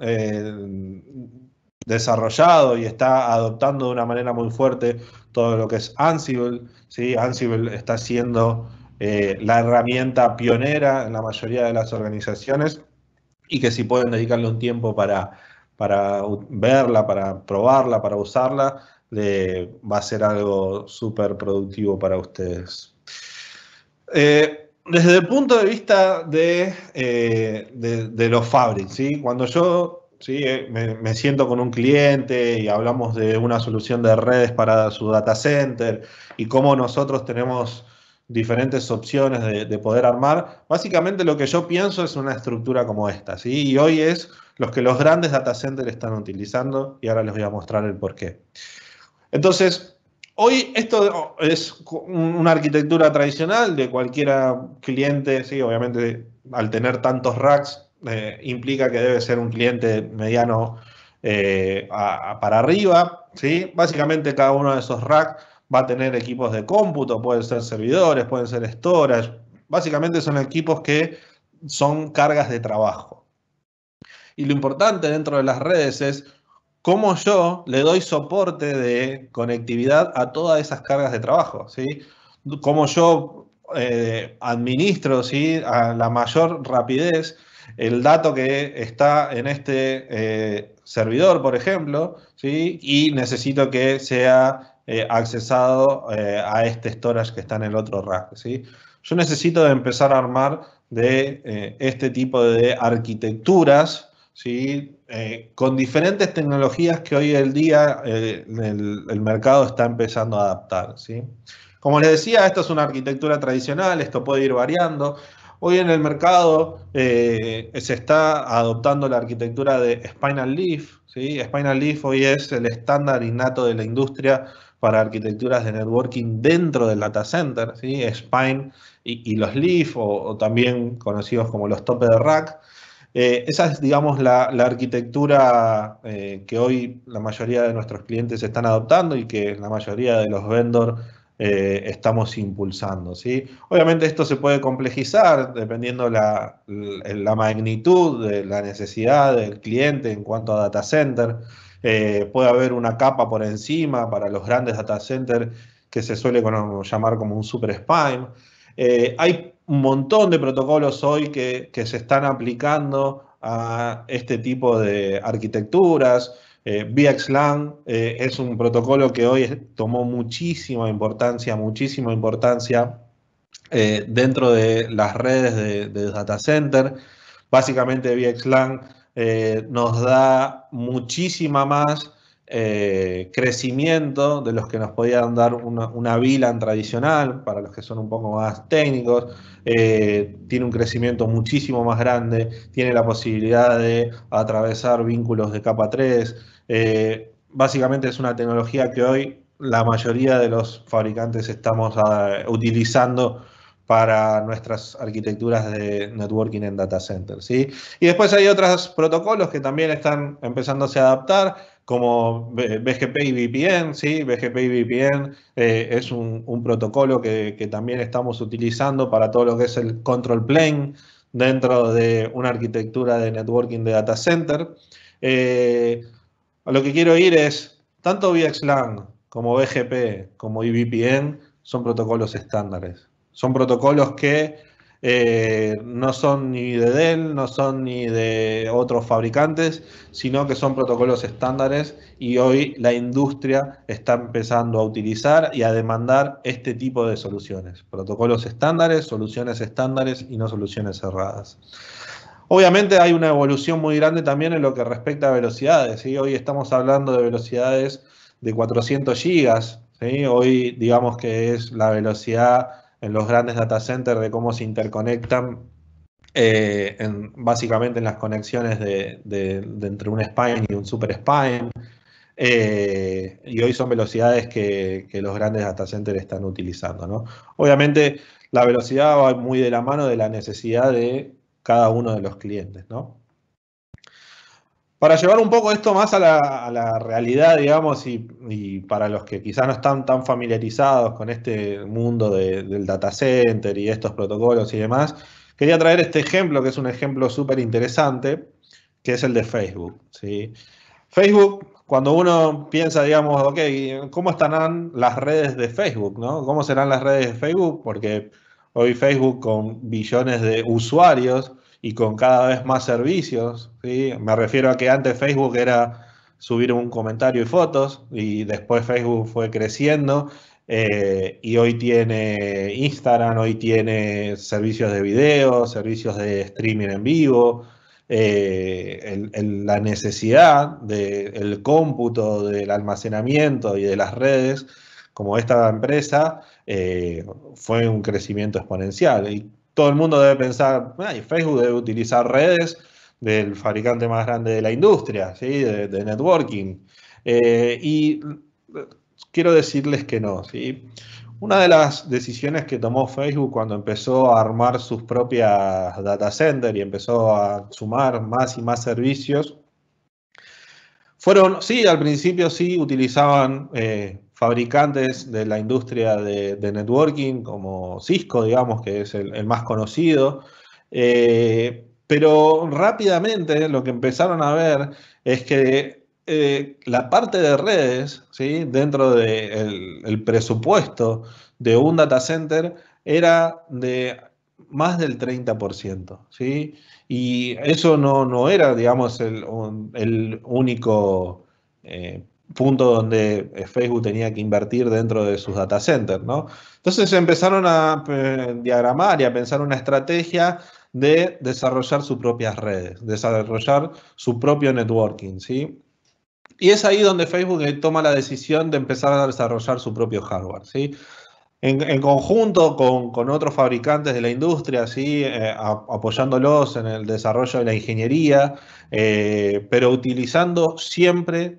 desarrollado y está adoptando de una manera muy fuerte todo lo que es Ansible, ¿sí? Ansible está siendo la herramienta pionera en la mayoría de las organizaciones y que si pueden dedicarle un tiempo para verla, para probarla, para usarla, va a ser algo súper productivo para ustedes. Desde el punto de vista de los fabrics, ¿sí? Cuando yo ¿sí? Me siento con un cliente y hablamos de una solución de redes para su data center y cómo nosotros tenemos diferentes opciones de poder armar. Básicamente lo que yo pienso es una estructura como esta, ¿sí? Y hoy es los que los grandes data centers están utilizando y ahora les voy a mostrar el porqué. Entonces, hoy esto es una arquitectura tradicional de cualquier cliente, ¿sí? Obviamente al tener tantos racks implica que debe ser un cliente mediano para arriba, ¿sí? Básicamente cada uno de esos racks va a tener equipos de cómputo, pueden ser servidores, pueden ser storage, básicamente son equipos que son cargas de trabajo. Y lo importante dentro de las redes es cómo yo le doy soporte de conectividad a todas esas cargas de trabajo, ¿sí? Cómo yo administro, ¿sí? A la mayor rapidez el dato que está en este servidor, por ejemplo, ¿sí? Y necesito que sea accesado a este storage que está en el otro rack, ¿sí? Yo necesito empezar a armar de este tipo de arquitecturas, ¿sí? Con diferentes tecnologías que hoy en día el mercado está empezando a adaptar, ¿sí? Como les decía, esto es una arquitectura tradicional, esto puede ir variando. Hoy en el mercado se está adoptando la arquitectura de Spinal Leaf, ¿sí? Spinal Leaf hoy es el estándar innato de la industria para arquitecturas de networking dentro del data center, ¿sí? Spine y los Leaf, o también conocidos como los tope de rack. Esa es, digamos, la arquitectura que hoy la mayoría de nuestros clientes están adoptando y que la mayoría de los vendors estamos impulsando, ¿sí? Obviamente esto se puede complejizar dependiendo la magnitud de la necesidad del cliente en cuanto a data center. Puede haber una capa por encima para los grandes data centers que se suele llamar como un super spine. Hay un montón de protocolos hoy que se están aplicando a este tipo de arquitecturas. VXLAN es un protocolo que hoy tomó muchísima importancia dentro de las redes de data center. Básicamente VXLAN nos da muchísima más crecimiento de los que nos podían dar una VLAN tradicional, para los que son un poco más técnicos. Tiene un crecimiento muchísimo más grande, tiene la posibilidad de atravesar vínculos de capa 3. Básicamente es una tecnología que hoy la mayoría de los fabricantes estamos utilizando para nuestras arquitecturas de networking en data center, ¿sí? Y después hay otros protocolos que también están empezándose a adaptar, como BGP y VPN, ¿sí? BGP y VPN es un protocolo que también estamos utilizando para todo lo que es el control plane dentro de una arquitectura de networking de data center. A lo que quiero ir es, tanto VXLAN como BGP como VPN son protocolos estándares. Son protocolos que no son ni de Dell, no son ni de otros fabricantes, sino que son protocolos estándares y hoy la industria está empezando a utilizar y a demandar este tipo de soluciones. Protocolos estándares, soluciones estándares y no soluciones cerradas. Obviamente hay una evolución muy grande también en lo que respecta a velocidades, ¿sí? Hoy estamos hablando de velocidades de 400 gigas, ¿sí? Hoy digamos que es la velocidad en los grandes data centers de cómo se interconectan básicamente en las conexiones de entre un spine y un super spine. Y hoy son velocidades que los grandes data centers están utilizando, ¿no? Obviamente la velocidad va muy de la mano de la necesidad de cada uno de los clientes, ¿no? Para llevar un poco esto más a la realidad, digamos, y para los que quizás no están tan familiarizados con este mundo del data center y estos protocolos y demás, quería traer este ejemplo, que es un ejemplo súper interesante, que es el de Facebook, ¿sí? Facebook, cuando uno piensa, digamos, ok, ¿cómo estarán las redes de Facebook, ¿no? ¿Cómo serán las redes de Facebook? Porque hoy Facebook con billones de usuarios y con cada vez más servicios, ¿sí? Me refiero a que antes Facebook era subir un comentario y fotos y después Facebook fue creciendo y hoy tiene Instagram, hoy tiene servicios de video, servicios de streaming en vivo, la necesidad del cómputo, del almacenamiento y de las redes, como esta empresa, fue un crecimiento exponencial. Y todo el mundo debe pensar, Facebook debe utilizar redes del fabricante más grande de la industria, ¿sí? de networking. Y quiero decirles que no, ¿sí? Una de las decisiones que tomó Facebook cuando empezó a armar sus propias data centers y empezó a sumar más y más servicios, fueron, sí, al principio sí utilizaban fabricantes de la industria de networking, como Cisco, digamos, que es el más conocido, pero rápidamente lo que empezaron a ver es que la parte de redes, ¿sí? Dentro del presupuesto de un data center era de más del 30%, ¿sí? Y eso no era, digamos, el único punto donde Facebook tenía que invertir dentro de sus data centers, ¿no? Entonces empezaron a diagramar y a pensar una estrategia de desarrollar sus propias redes, desarrollar su propio networking, ¿sí? Y es ahí donde Facebook toma la decisión de empezar a desarrollar su propio hardware, ¿sí? En conjunto con otros fabricantes de la industria, ¿sí? Apoyándolos en el desarrollo de la ingeniería, pero utilizando siempre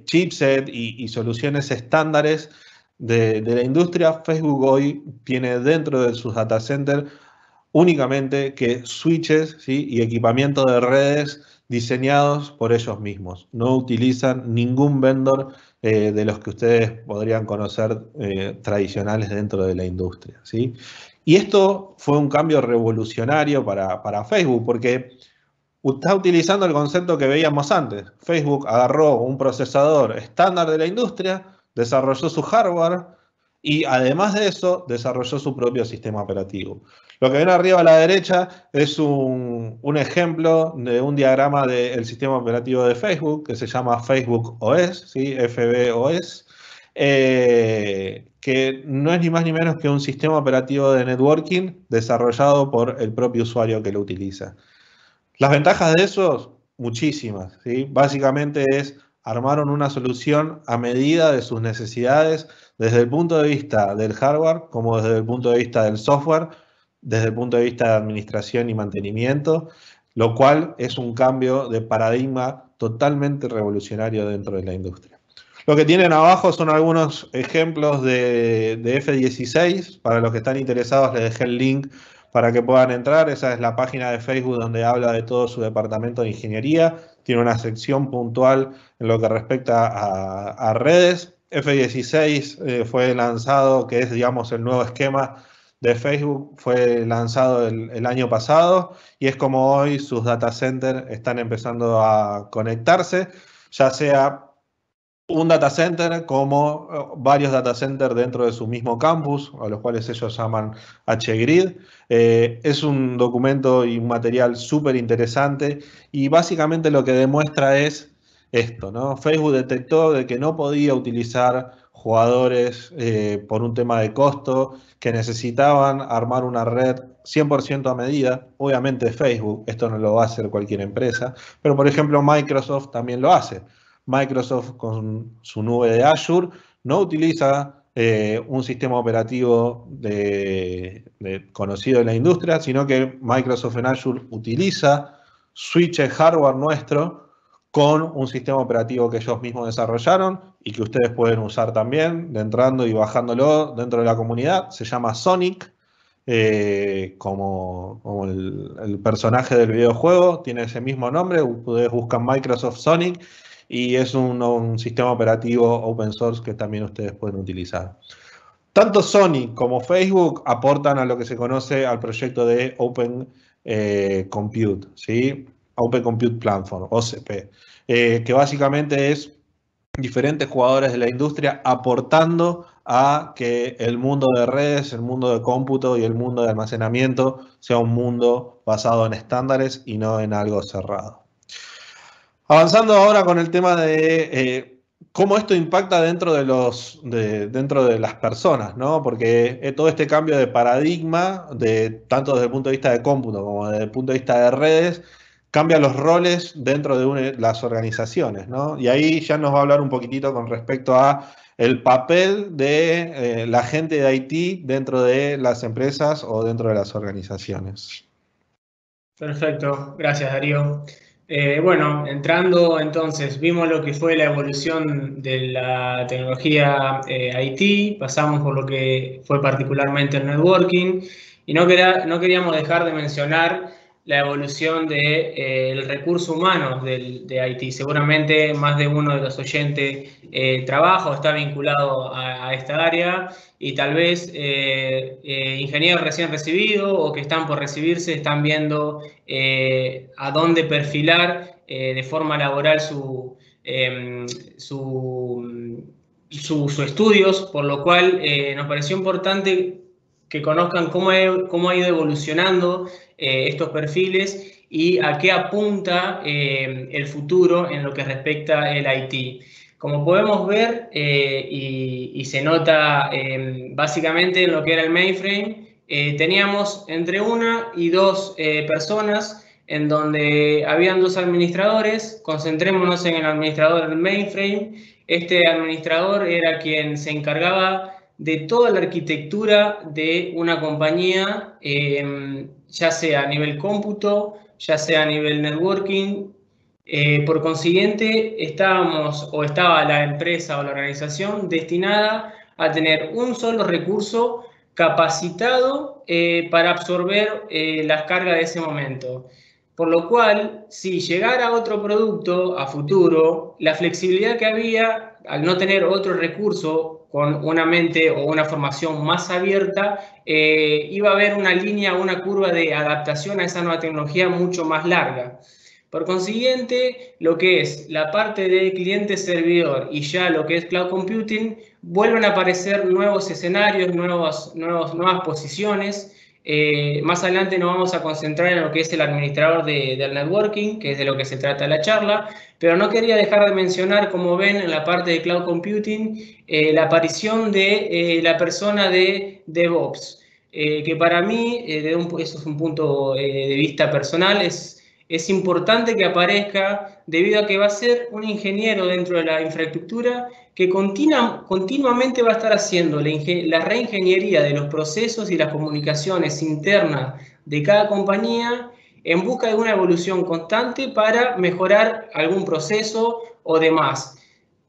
chipset y soluciones estándares de la industria. Facebook hoy tiene dentro de sus data centers únicamente que switches, ¿sí? Y equipamiento de redes diseñados por ellos mismos. No utilizan ningún vendor de los que ustedes podrían conocer tradicionales dentro de la industria, ¿sí? Y esto fue un cambio revolucionario para Facebook, porque está utilizando el concepto que veíamos antes. Facebook agarró un procesador estándar de la industria, desarrolló su hardware y además de eso desarrolló su propio sistema operativo. Lo que ven arriba a la derecha es un ejemplo de un diagrama del sistema operativo de Facebook que se llama Facebook OS, ¿sí? FBOS, que no es ni más ni menos que un sistema operativo de networking desarrollado por el propio usuario que lo utiliza. Las ventajas de eso, muchísimas, ¿sí? Básicamente armaron una solución a medida de sus necesidades, desde el punto de vista del hardware, como desde el punto de vista del software, desde el punto de vista de administración y mantenimiento, lo cual es un cambio de paradigma totalmente revolucionario dentro de la industria. Lo que tienen abajo son algunos ejemplos de F16. Para los que están interesados les dejé el link para que puedan entrar. Esa es la página de Facebook donde habla de todo su departamento de ingeniería. Tiene una sección puntual en lo que respecta a redes. F16 fue lanzado, que es, digamos, el nuevo esquema de Facebook, fue lanzado el año pasado y es como hoy sus data centers están empezando a conectarse, ya sea un data center como varios data centers dentro de su mismo campus, a los cuales ellos llaman HGrid. Es un documento y un material súper interesante y básicamente lo que demuestra es esto, ¿no? Facebook detectó de que no podía utilizar jugadores por un tema de costo, que necesitaban armar una red 100% a medida. Obviamente Facebook, esto no lo va a hacer cualquier empresa, pero por ejemplo Microsoft también lo hace. Microsoft con su nube de Azure no utiliza un sistema operativo conocido en la industria, sino que Microsoft en Azure utiliza switches hardware nuestro con un sistema operativo que ellos mismos desarrollaron y que ustedes pueden usar también, entrando y bajándolo dentro de la comunidad. Se llama Sonic, como el personaje del videojuego, tiene ese mismo nombre. Ustedes buscan Microsoft Sonic y es un sistema operativo open source que también ustedes pueden utilizar. Tanto Sony como Facebook aportan a lo que se conoce al proyecto de Open Compute, ¿sí? Open Compute Platform, OCP, que básicamente es diferentes jugadores de la industria aportando a que el mundo de redes, el mundo de cómputo y el mundo de almacenamiento sea un mundo basado en estándares y no en algo cerrado. Avanzando ahora con el tema de cómo esto impacta dentro de las personas, ¿no? Porque todo este cambio de paradigma, tanto desde el punto de vista de cómputo como desde el punto de vista de redes, cambia los roles dentro de las organizaciones, ¿no? Y ahí ya nos va a hablar un poquitito con respecto a el papel de la gente de IT dentro de las empresas o dentro de las organizaciones. Perfecto, gracias Darío. Bueno, entrando entonces, vimos lo que fue la evolución de la tecnología IT, pasamos por lo que fue particularmente el networking y no queríamos dejar de mencionar la evolución del recurso humano de IT. Seguramente más de uno de los oyentes trabaja o está vinculado a esta área y tal vez ingenieros recién recibidos o que están por recibirse están viendo a dónde perfilar de forma laboral sus estudios, por lo cual nos pareció importante que conozcan cómo ha ido evolucionando estos perfiles y a qué apunta el futuro en lo que respecta el IT. Como podemos ver y se nota básicamente en lo que era el mainframe, teníamos entre una y dos personas en donde habían dos administradores. Concentrémonos en el administrador del mainframe. Este administrador era quien se encargaba de toda la arquitectura de una compañía, ya sea a nivel cómputo, ya sea a nivel networking. Por consiguiente, estaba la empresa o la organización destinada a tener un solo recurso capacitado para absorber las cargas de ese momento. Por lo cual, si llegara otro producto a futuro, la flexibilidad que había al no tener otro recurso con una mente o una formación más abierta, iba a haber una línea, una curva de adaptación a esa nueva tecnología mucho más larga. Por consiguiente, lo que es la parte de cliente-servidor y ya lo que es cloud computing, vuelven a aparecer nuevos escenarios, nuevas posiciones. Más adelante nos vamos a concentrar en lo que es el administrador del networking, que es de lo que se trata la charla, pero no quería dejar de mencionar, como ven en la parte de cloud computing, la aparición de la persona de DevOps, que para mí, eso es un punto de vista personal, es importante que aparezca debido a que va a ser un ingeniero dentro de la infraestructura que continuamente va a estar haciendo la reingeniería de los procesos y las comunicaciones internas de cada compañía en busca de una evolución constante para mejorar algún proceso o demás.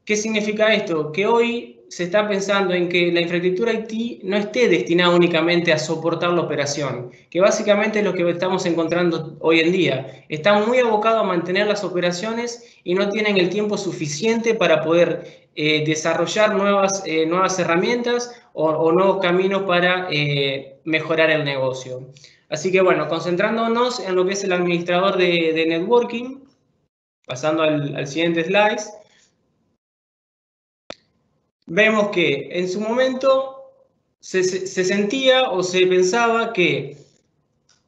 ¿Qué significa esto? Que hoy se está pensando en que la infraestructura IT no esté destinada únicamente a soportar la operación, que básicamente es lo que estamos encontrando hoy en día. Están muy abocados a mantener las operaciones y no tienen el tiempo suficiente para poder desarrollar nuevas herramientas o nuevos caminos para mejorar el negocio. Así que bueno, concentrándonos en lo que es el administrador de networking, pasando al siguiente slide. Vemos que en su momento se sentía o se pensaba que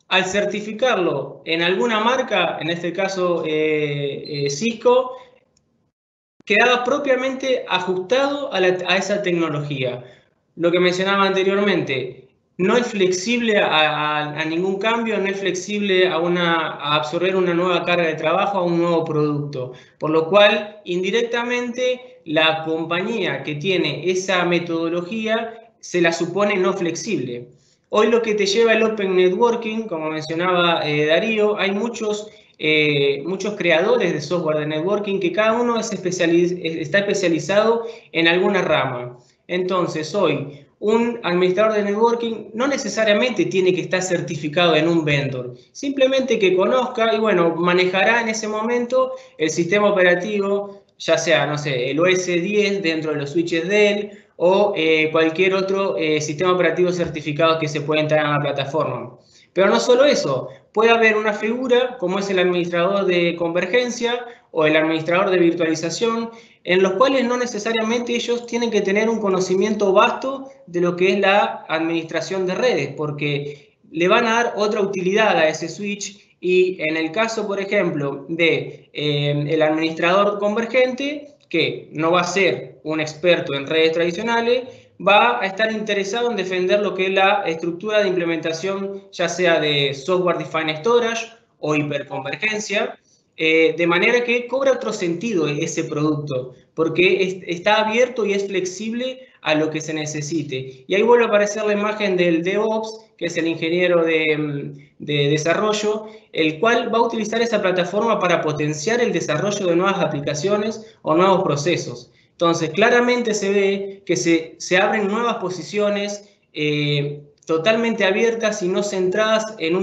al certificarlo en alguna marca, en este caso Cisco, quedaba propiamente ajustado a esa tecnología. Lo que mencionaba anteriormente, no es flexible a ningún cambio, no es flexible a absorber una nueva carga de trabajo, a un nuevo producto. Por lo cual, indirectamente, la compañía que tiene esa metodología se la supone no flexible. Hoy lo que te lleva el Open Networking, como mencionaba Darío, hay muchos creadores de software de networking que cada uno está especializado en alguna rama. Entonces, hoy, un administrador de networking no necesariamente tiene que estar certificado en un vendor, simplemente que conozca y bueno, manejará en ese momento el sistema operativo, ya sea, no sé, el OS 10 dentro de los switches de él o cualquier otro sistema operativo certificado que se pueda entrar en la plataforma. Pero no solo eso, puede haber una figura como es el administrador de convergencia o el administrador de virtualización, en los cuales no necesariamente ellos tienen que tener un conocimiento vasto de lo que es la administración de redes, porque le van a dar otra utilidad a ese switch y en el caso, por ejemplo, de el administrador convergente, que no va a ser un experto en redes tradicionales, va a estar interesado en defender lo que es la estructura de implementación, ya sea de Software Defined Storage o hiperconvergencia, de manera que cobra otro sentido ese producto, porque está abierto y es flexible a lo que se necesite. Y ahí vuelve a aparecer la imagen del DevOps, que es el ingeniero de desarrollo, el cual va a utilizar esa plataforma para potenciar el desarrollo de nuevas aplicaciones o nuevos procesos. Entonces, claramente se ve que se abren nuevas posiciones totalmente abiertas y no centradas en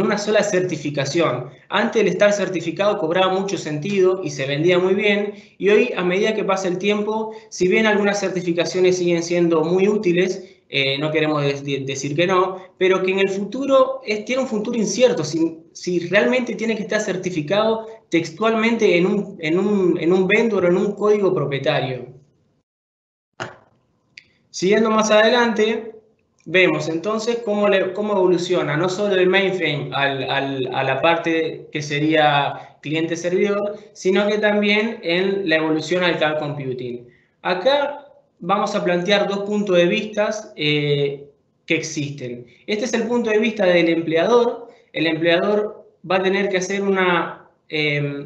una sola certificación. Antes el estar certificado cobraba mucho sentido y se vendía muy bien, y hoy, a medida que pasa el tiempo, si bien algunas certificaciones siguen siendo muy útiles, no queremos decir que no, pero que en el futuro tiene un futuro incierto, si realmente tiene que estar certificado textualmente en un vendor o en un código propietario. Siguiendo más adelante, vemos entonces cómo evoluciona no solo el mainframe a la parte que sería cliente-servidor, sino que también en la evolución al cloud computing. Acá vamos a plantear dos puntos de vista que existen. Este es el punto de vista del empleador. El empleador va a tener que hacer una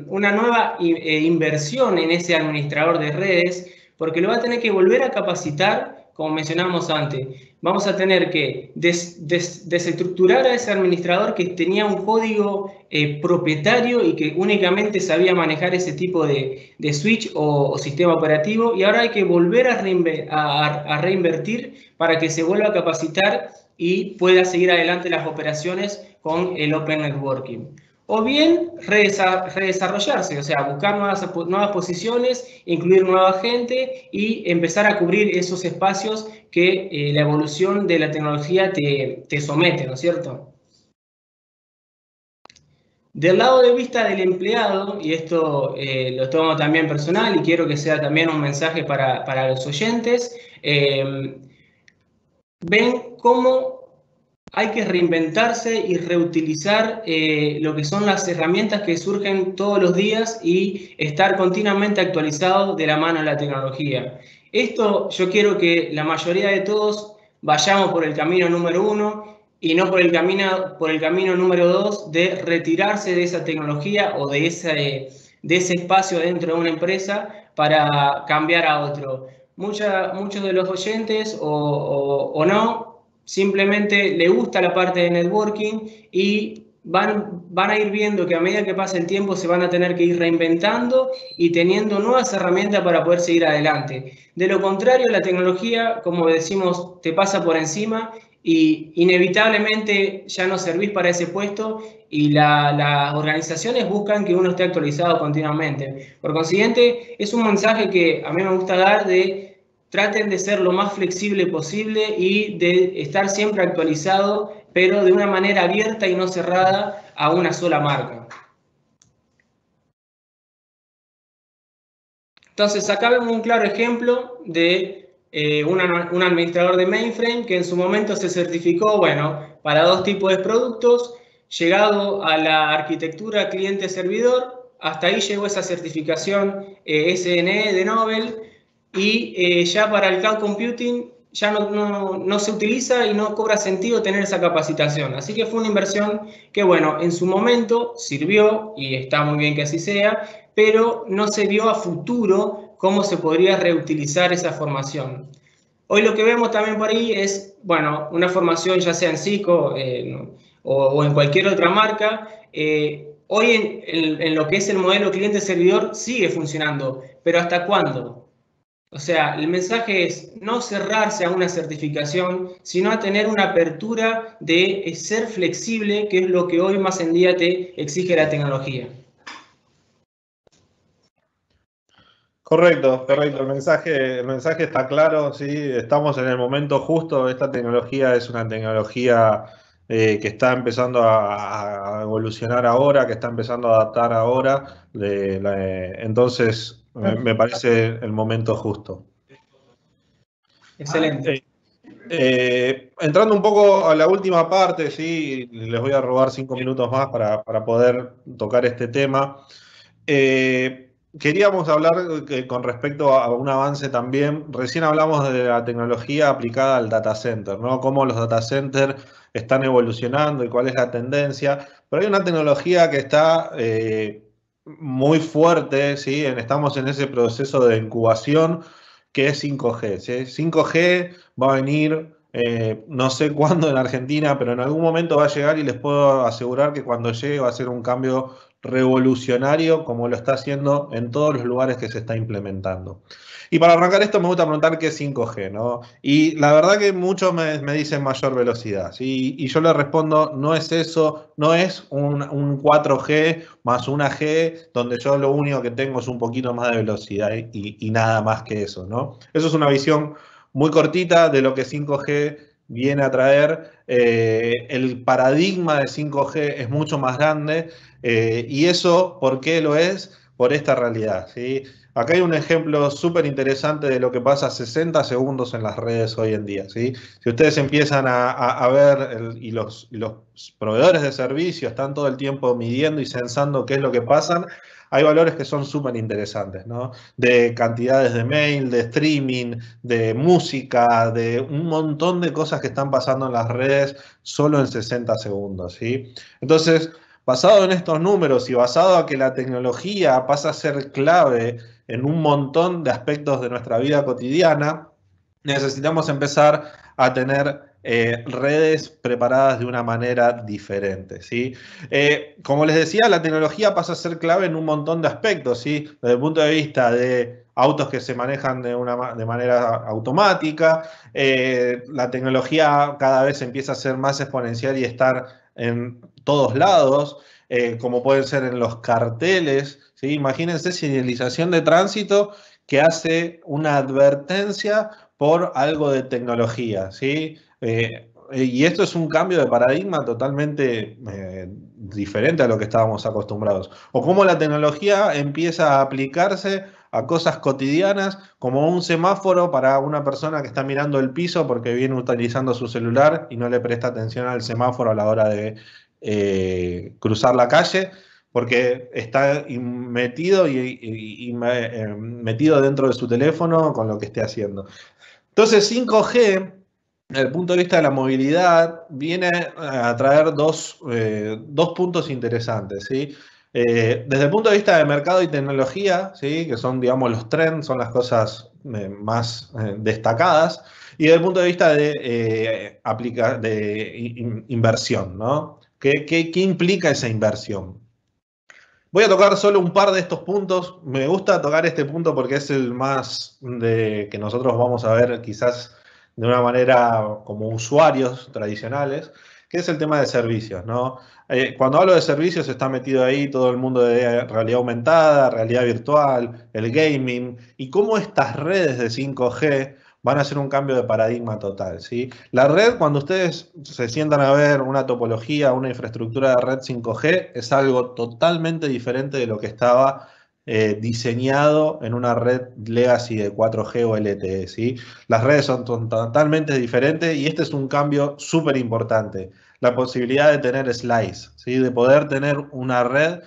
nueva inversión en ese administrador de redes, porque lo va a tener que volver a capacitar, como mencionábamos antes. Vamos a tener que desestructurar a ese administrador que tenía un código propietario y que únicamente sabía manejar ese tipo de switch o sistema operativo, y ahora hay que volver a reinvertir para que se vuelva a capacitar y pueda seguir adelante las operaciones con el Open Networking. O bien redesarrollarse, o sea, buscar nuevas posiciones, incluir nueva gente y empezar a cubrir esos espacios que la evolución de la tecnología te somete, ¿no es cierto? Del lado de vista del empleado, y esto lo tomo también personal y quiero que sea también un mensaje para los oyentes, ven cómo hay que reinventarse y reutilizar lo que son las herramientas que surgen todos los días y estar continuamente actualizado de la mano de la tecnología. Esto yo quiero que la mayoría de todos vayamos por el camino número 1 y no por el camino número 2 de retirarse de esa tecnología o de ese espacio dentro de una empresa para cambiar a otro. Muchos de los oyentes o no, simplemente le gusta la parte de networking y van a ir viendo que a medida que pasa el tiempo se van a tener que ir reinventando y teniendo nuevas herramientas para poder seguir adelante. De lo contrario, la tecnología, como decimos, te pasa por encima y inevitablemente ya no servís para ese puesto, y las organizaciones buscan que uno esté actualizado continuamente. Por consiguiente, es un mensaje que a mí me gusta dar de: traten de ser lo más flexible posible y de estar siempre actualizado, pero de una manera abierta y no cerrada a una sola marca. Entonces, acá vemos un claro ejemplo de un administrador de mainframe que en su momento se certificó, bueno, para dos tipos de productos. Llegado a la arquitectura cliente-servidor, hasta ahí llegó esa certificación SNE de Nobel. Y ya para el cloud computing ya no se utiliza y no cobra sentido tener esa capacitación. Así que fue una inversión que, bueno, en su momento sirvió y está muy bien que así sea, pero no se vio a futuro cómo se podría reutilizar esa formación. Hoy lo que vemos también por ahí es, bueno, una formación ya sea en Cisco o en cualquier otra marca. Hoy en lo que es el modelo cliente-servidor sigue funcionando, pero ¿hasta cuándo? O sea, el mensaje es no cerrarse a una certificación, sino a tener una apertura de ser flexible, que es lo que hoy más en día te exige la tecnología. Correcto. El mensaje está claro, sí, estamos en el momento justo. Esta tecnología es una tecnología que está empezando a evolucionar ahora, que está empezando a adaptar ahora. Entonces, me parece el momento justo. Excelente. Entrando un poco a la última parte, sí, les voy a robar 5 minutos más para poder tocar este tema. queríamos hablar con respecto a un avance también. Recién hablamos de la tecnología aplicada al data center, ¿no? Cómo los data centers están evolucionando y cuál es la tendencia. Pero hay una tecnología que está muy fuerte, ¿sí? Estamos en ese proceso de incubación que es 5G, ¿sí? 5G va a venir, no sé cuándo en Argentina, pero en algún momento va a llegar y les puedo asegurar que cuando llegue va a ser un cambio revolucionario como lo está haciendo en todos los lugares que se está implementando. Y para arrancar esto me gusta preguntar qué es 5G, ¿no? Y la verdad que muchos me dicen mayor velocidad, ¿sí? Y yo le respondo, no es eso, no es un 4G más una G donde yo lo único que tengo es un poquito más de velocidad y nada más que eso, ¿no? Eso es una visión muy cortita de lo que 5G viene a traer. El paradigma de 5G es mucho más grande. Y eso, ¿por qué lo es? Por esta realidad, ¿sí? Acá hay un ejemplo súper interesante de lo que pasa a 60 segundos en las redes hoy en día, ¿sí? Si ustedes empiezan a ver, y los proveedores de servicio están todo el tiempo midiendo y censando qué es lo que pasa, hay valores que son súper interesantes, ¿no? De cantidades de mail, de streaming, de música, de un montón de cosas que están pasando en las redes solo en 60 segundos, ¿sí? Entonces, basado en estos números y basado a que la tecnología pasa a ser clave en un montón de aspectos de nuestra vida cotidiana, necesitamos empezar a tener redes preparadas de una manera diferente, ¿sí? Como les decía, la tecnología pasa a ser clave en un montón de aspectos, ¿sí? Desde el punto de vista de autos que se manejan de manera automática, la tecnología cada vez empieza a ser más exponencial y estar en todos lados, como pueden ser en los carteles, ¿sí? Imagínense señalización de tránsito que hace una advertencia por algo de tecnología, ¿sí? Y esto es un cambio de paradigma totalmente diferente a lo que estábamos acostumbrados. O cómo la tecnología empieza a aplicarse a cosas cotidianas, como un semáforo para una persona que está mirando el piso porque viene utilizando su celular y no le presta atención al semáforo a la hora de cruzar la calle, porque está metido metido dentro de su teléfono con lo que esté haciendo. Entonces 5G, desde el punto de vista de la movilidad, viene a traer dos puntos interesantes, ¿sí? Desde el punto de vista de mercado y tecnología, ¿sí? Que son, digamos, los trends, son las cosas más destacadas, y desde el punto de vista de inversión, ¿no? ¿Qué implica esa inversión? Voy a tocar solo un par de estos puntos. Me gusta tocar este punto porque es el más que nosotros vamos a ver quizás de una manera como usuarios tradicionales, que es el tema de servicios, ¿no? Cuando hablo de servicios está metido ahí todo el mundo de realidad aumentada, realidad virtual, el gaming, y cómo estas redes de 5G van a hacer un cambio de paradigma total, ¿sí? La red, cuando ustedes se sientan a ver una topología, una infraestructura de red 5G, es algo totalmente diferente de lo que estaba diseñado en una red legacy de 4G o LTE, ¿sí? Las redes son totalmente diferentes y este es un cambio súper importante. La posibilidad de tener slice, ¿sí? De poder tener una red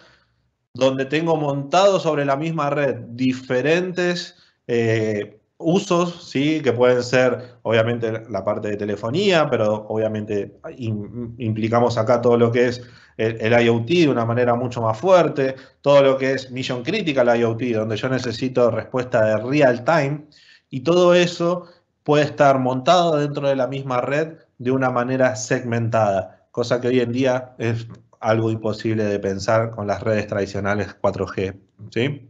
donde tengo montado sobre la misma red diferentes usos, ¿sí? Que pueden ser, obviamente, la parte de telefonía, pero obviamente implicamos acá todo lo que es el IoT de una manera mucho más fuerte, todo lo que es Mission Critical IoT, donde yo necesito respuesta de real time, y todo eso puede estar montado dentro de la misma red de una manera segmentada, cosa que hoy en día es algo imposible de pensar con las redes tradicionales 4G, ¿sí?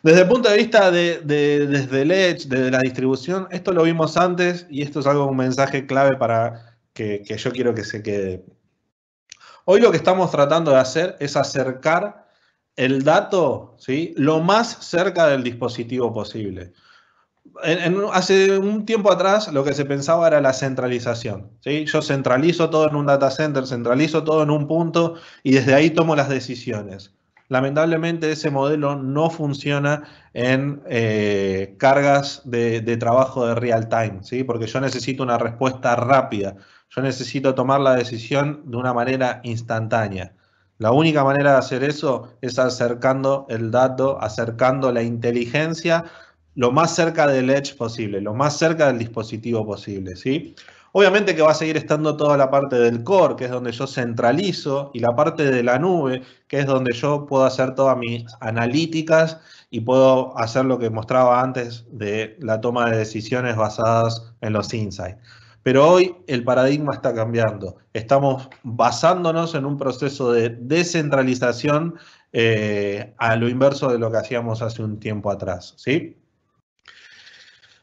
Desde el punto de vista desde el Edge, desde la distribución, esto lo vimos antes y esto es un mensaje clave para que yo quiero que se quede. Hoy lo que estamos tratando de hacer es acercar el dato, ¿sí? Lo más cerca del dispositivo posible. Hace un tiempo atrás lo que se pensaba era la centralización, ¿sí? Yo centralizo todo en un data center, centralizo todo en un punto y desde ahí tomo las decisiones. Lamentablemente ese modelo no funciona en cargas de trabajo de real time, ¿sí? Porque yo necesito una respuesta rápida, yo necesito tomar la decisión de una manera instantánea. La única manera de hacer eso es acercando el dato, acercando la inteligencia lo más cerca del edge posible, lo más cerca del dispositivo posible, ¿sí? Obviamente que va a seguir estando toda la parte del core, que es donde yo centralizo, y la parte de la nube, que es donde yo puedo hacer todas mis analíticas y puedo hacer lo que mostraba antes de la toma de decisiones basadas en los insights. Pero hoy el paradigma está cambiando. Estamos basándonos en un proceso de descentralización a lo inverso de lo que hacíamos hace un tiempo atrás, ¿sí?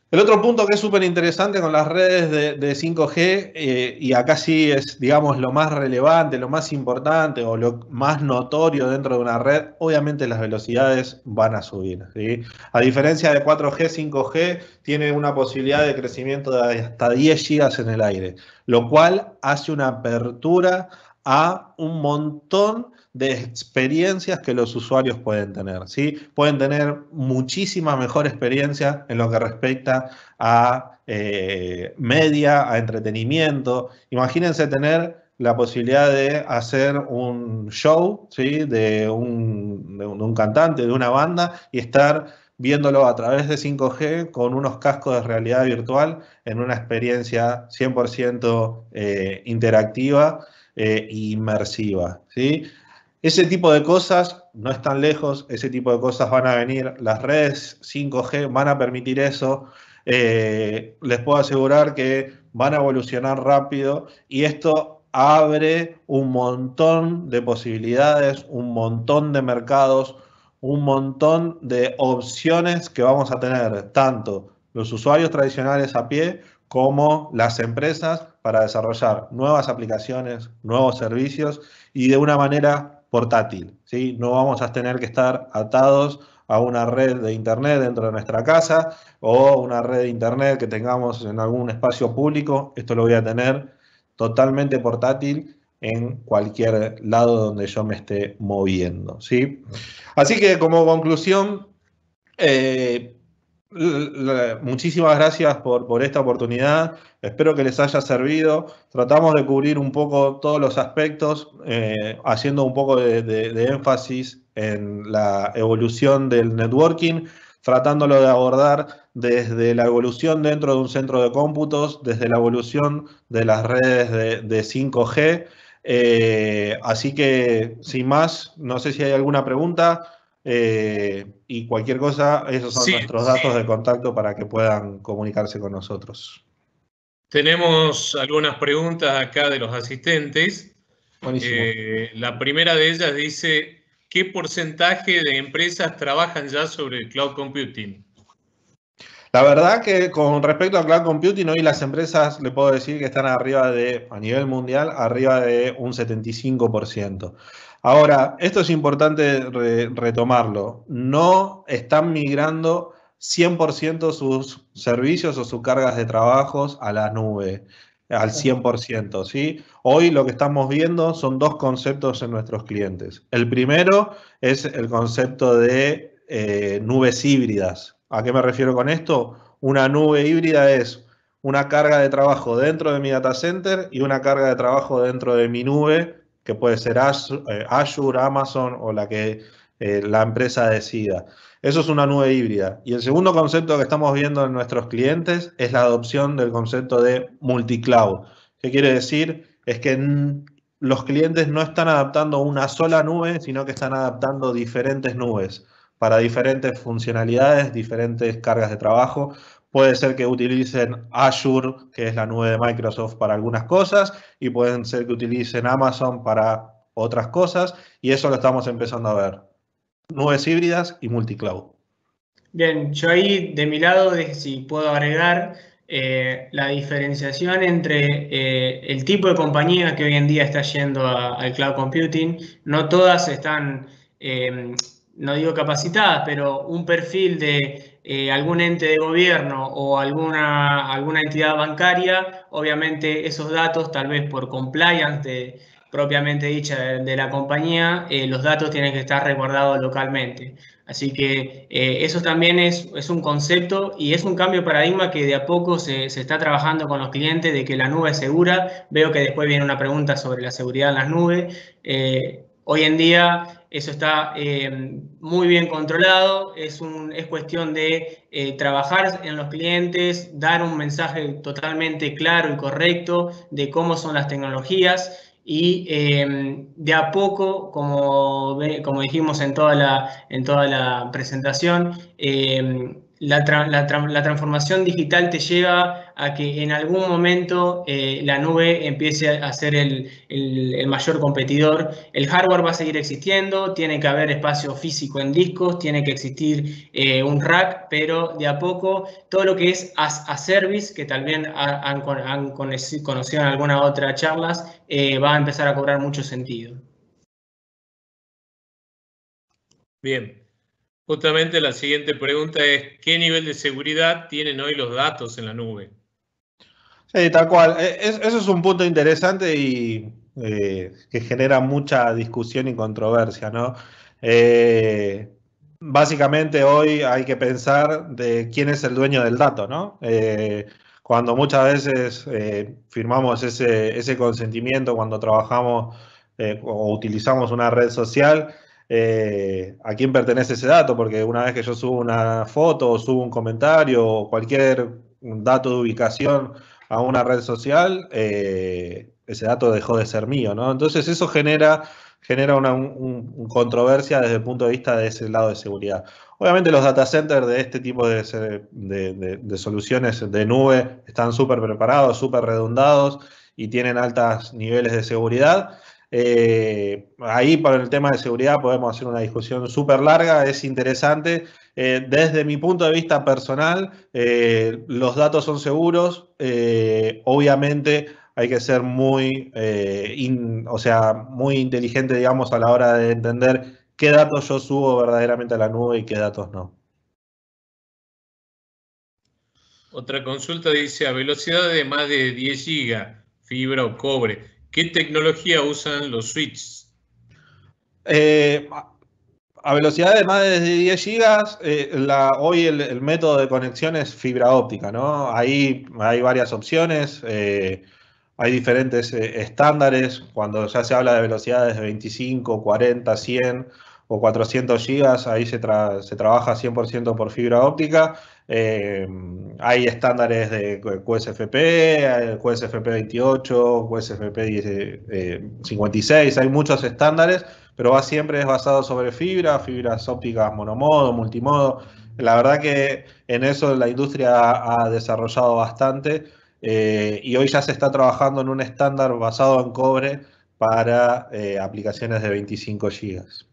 El otro punto que es súper interesante con las redes de 5G, y acá sí es, digamos, lo más relevante, lo más importante o lo más notorio dentro de una red, obviamente las velocidades van a subir, ¿sí? A diferencia de 4G, 5G tiene una posibilidad de crecimiento de hasta 10 gigas en el aire, lo cual hace una apertura a un montón de experiencias que los usuarios pueden tener, ¿sí? Pueden tener muchísima mejor experiencia en lo que respecta a media, a entretenimiento. Imagínense tener la posibilidad de hacer un show, ¿sí? de un cantante, de una banda, y estar viéndolo a través de 5G con unos cascos de realidad virtual en una experiencia 100% interactiva e inmersiva, ¿sí? Ese tipo de cosas no están lejos, ese tipo de cosas van a venir. Las redes 5G van a permitir eso. Les puedo asegurar que van a evolucionar rápido y esto abre un montón de posibilidades, un montón de mercados, un montón de opciones que vamos a tener, tanto los usuarios tradicionales a pie como las empresas, para desarrollar nuevas aplicaciones, nuevos servicios y de una manera portátil, ¿sí? No vamos a tener que estar atados a una red de internet dentro de nuestra casa o una red de internet que tengamos en algún espacio público. Esto lo voy a tener totalmente portátil en cualquier lado donde yo me esté moviendo, ¿sí? Así que como conclusión, muchísimas gracias por esta oportunidad. Espero que les haya servido. Tratamos de cubrir un poco todos los aspectos, haciendo un poco de énfasis en la evolución del networking, tratándolo de abordar desde la evolución dentro de un centro de cómputos, desde la evolución de las redes de 5G. Así que, sin más, no sé si hay alguna pregunta. Y cualquier cosa, esos son nuestros datos de contacto para que puedan comunicarse con nosotros. Tenemos algunas preguntas acá de los asistentes. Buenísimo. La primera de ellas dice, ¿qué porcentaje de empresas trabajan ya sobre el cloud computing? La verdad que con respecto a cloud computing, hoy las empresas, le puedo decir que están arriba de, a nivel mundial, arriba de un 75%. Ahora, esto es importante retomarlo. No están migrando 100% sus servicios o sus cargas de trabajos a la nube, al 100%, ¿sí? Hoy lo que estamos viendo son dos conceptos en nuestros clientes. El primero es el concepto de nubes híbridas. ¿A qué me refiero con esto? Una nube híbrida es una carga de trabajo dentro de mi data center y una carga de trabajo dentro de mi nube, que puede ser Azure, Amazon o la que la empresa decida. Eso es una nube híbrida. Y el segundo concepto que estamos viendo en nuestros clientes es la adopción del concepto de multicloud. ¿Qué quiere decir? Es que los clientes no están adaptando una sola nube, sino que están adaptando diferentes nubes para diferentes funcionalidades, diferentes cargas de trabajo. Puede ser que utilicen Azure, que es la nube de Microsoft, para algunas cosas, y pueden ser que utilicen Amazon para otras cosas, y eso lo estamos empezando a ver. Nubes híbridas y multicloud. Bien, yo ahí de mi lado, si puedo agregar, la diferenciación entre el tipo de compañía que hoy en día está yendo al cloud computing. No todas están, no digo capacitadas, pero un perfil de algún ente de gobierno o alguna entidad bancaria, obviamente esos datos, tal vez por compliance propiamente dicha de la compañía, los datos tienen que estar resguardados localmente. Así que eso también es un concepto y es un cambio de paradigma que de a poco se está trabajando con los clientes, de que la nube es segura. Veo que después viene una pregunta sobre la seguridad en las nubes. Hoy en día eso está muy bien controlado, es cuestión de trabajar en los clientes, dar un mensaje totalmente claro y correcto de cómo son las tecnologías y de a poco, como dijimos en toda la presentación, la transformación digital te lleva a que en algún momento la nube empiece a ser el mayor competidor. El hardware va a seguir existiendo, tiene que haber espacio físico en discos, tiene que existir un rack, pero de a poco todo lo que es as a service, que también han conocido en algunas otras charlas, va a empezar a cobrar mucho sentido. Bien. Justamente la siguiente pregunta es, ¿qué nivel de seguridad tienen hoy los datos en la nube? Sí, tal cual. Eso es un punto interesante y que genera mucha discusión y controversia, ¿no? Eh, Básicamente hoy hay que pensar de quién es el dueño del dato, ¿no? Cuando muchas veces firmamos ese consentimiento, cuando trabajamos o utilizamos una red social, ¿a quién pertenece ese dato? Porque una vez que yo subo una foto o subo un comentario o cualquier dato de ubicación a una red social, ese dato dejó de ser mío, ¿no? Entonces eso genera una controversia desde el punto de vista de ese lado de seguridad. Obviamente los data centers de este tipo de soluciones de nube están súper preparados, súper redundados y tienen altos niveles de seguridad. Ahí para el tema de seguridad podemos hacer una discusión súper larga, es interesante. Desde mi punto de vista personal, los datos son seguros. Obviamente hay que ser muy, muy inteligente, digamos, a la hora de entender qué datos yo subo verdaderamente a la nube y qué datos no. Otra consulta dice, a velocidad de más de 10 GB, fibra o cobre, ¿qué tecnología usan los switches? A velocidad de más de 10 gigas, hoy el método de conexión es fibra óptica, ¿no? Ahí hay varias opciones, hay diferentes estándares. Cuando ya se habla de velocidades de 25, 40, 100 o 400 gigas, ahí se trabaja 100% por fibra óptica. Hay estándares de QSFP, QSFP 28, QSFP 56, hay muchos estándares, pero siempre es basado sobre fibras ópticas monomodo, multimodo. La verdad que en eso la industria ha desarrollado bastante y hoy ya se está trabajando en un estándar basado en cobre para aplicaciones de 25 gigas.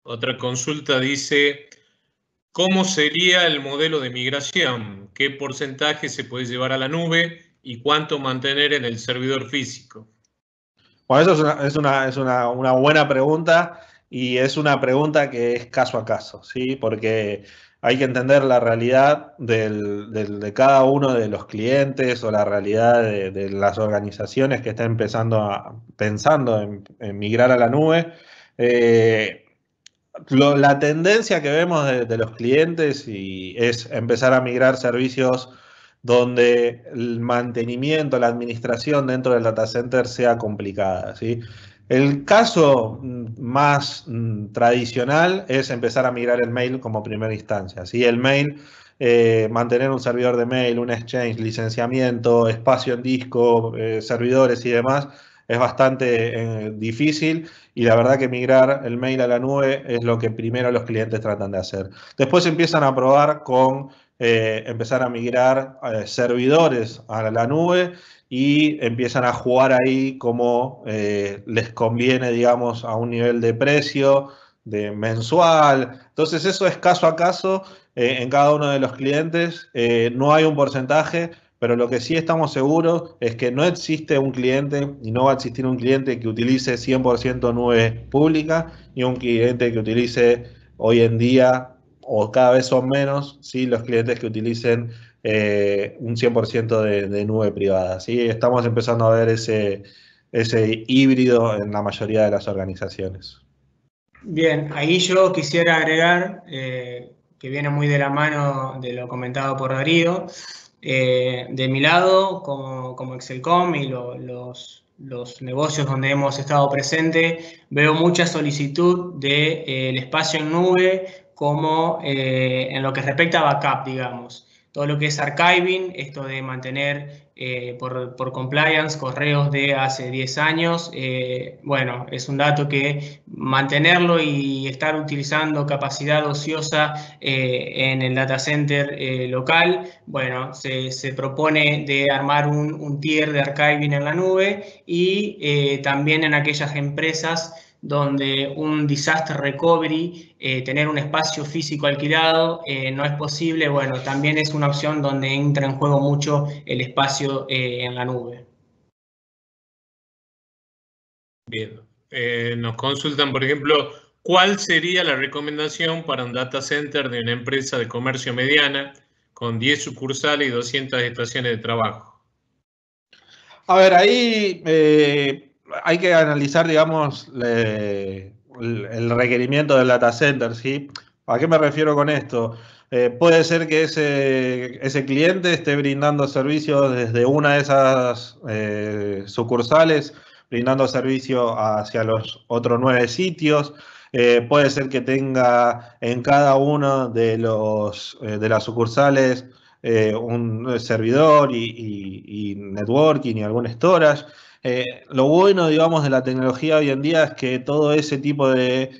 Otra consulta dice, ¿cómo sería el modelo de migración? ¿Qué porcentaje se puede llevar a la nube y cuánto mantener en el servidor físico? Bueno, eso es una buena pregunta y es una pregunta que es caso a caso, ¿sí? Porque hay que entender la realidad de cada uno de los clientes o la realidad de las organizaciones que están pensando en migrar a la nube. La tendencia que vemos de los clientes es empezar a migrar servicios donde el mantenimiento, la administración dentro del data center sea complicada, ¿sí? El caso más tradicional es empezar a migrar el mail como primera instancia, ¿sí? El mail, mantener un servidor de mail, un exchange, licenciamiento, espacio en disco, servidores y demás, es bastante difícil. Y la verdad que migrar el mail a la nube es lo que primero los clientes tratan de hacer. Después empiezan a probar con empezar a migrar servidores a la nube y empiezan a jugar ahí como les conviene, digamos, a un nivel de precio, de mensual. Entonces eso es caso a caso en cada uno de los clientes. No hay un porcentaje. Pero lo que sí estamos seguros es que no existe un cliente y no va a existir un cliente que utilice 100% nube pública y un cliente que utilice hoy en día, o cada vez son menos, ¿sí? Los clientes que utilicen un 100% de nube privada, ¿sí? Estamos empezando a ver ese híbrido en la mayoría de las organizaciones. Bien, ahí yo quisiera agregar, que viene muy de la mano de lo comentado por Darío, de mi lado, como Excelcom y los los negocios donde hemos estado presentes, veo mucha solicitud del espacio en nube como en lo que respecta a backup, digamos. Todo lo que es archiving, esto de mantener por compliance correos de hace 10 años, bueno, es un dato que mantenerlo y estar utilizando capacidad ociosa en el data center local, bueno, se propone de armar un tier de archiving en la nube y también en aquellas empresas donde un disaster recovery, tener un espacio físico alquilado, no es posible. Bueno, también es una opción donde entra en juego mucho el espacio en la nube. Bien. Nos consultan, por ejemplo, ¿cuál sería la recomendación para un data center de una empresa de comercio mediana con 10 sucursales y 200 estaciones de trabajo? A ver, ahí hay que analizar, digamos, el requerimiento del data center, ¿sí? ¿A qué me refiero con esto? Puede ser que ese cliente esté brindando servicios desde una de esas sucursales, brindando servicio hacia los otros 9 sitios. Puede ser que tenga en cada uno de las sucursales un servidor y networking y algún storage. Lo bueno, digamos, de la tecnología hoy en día es que todo ese tipo de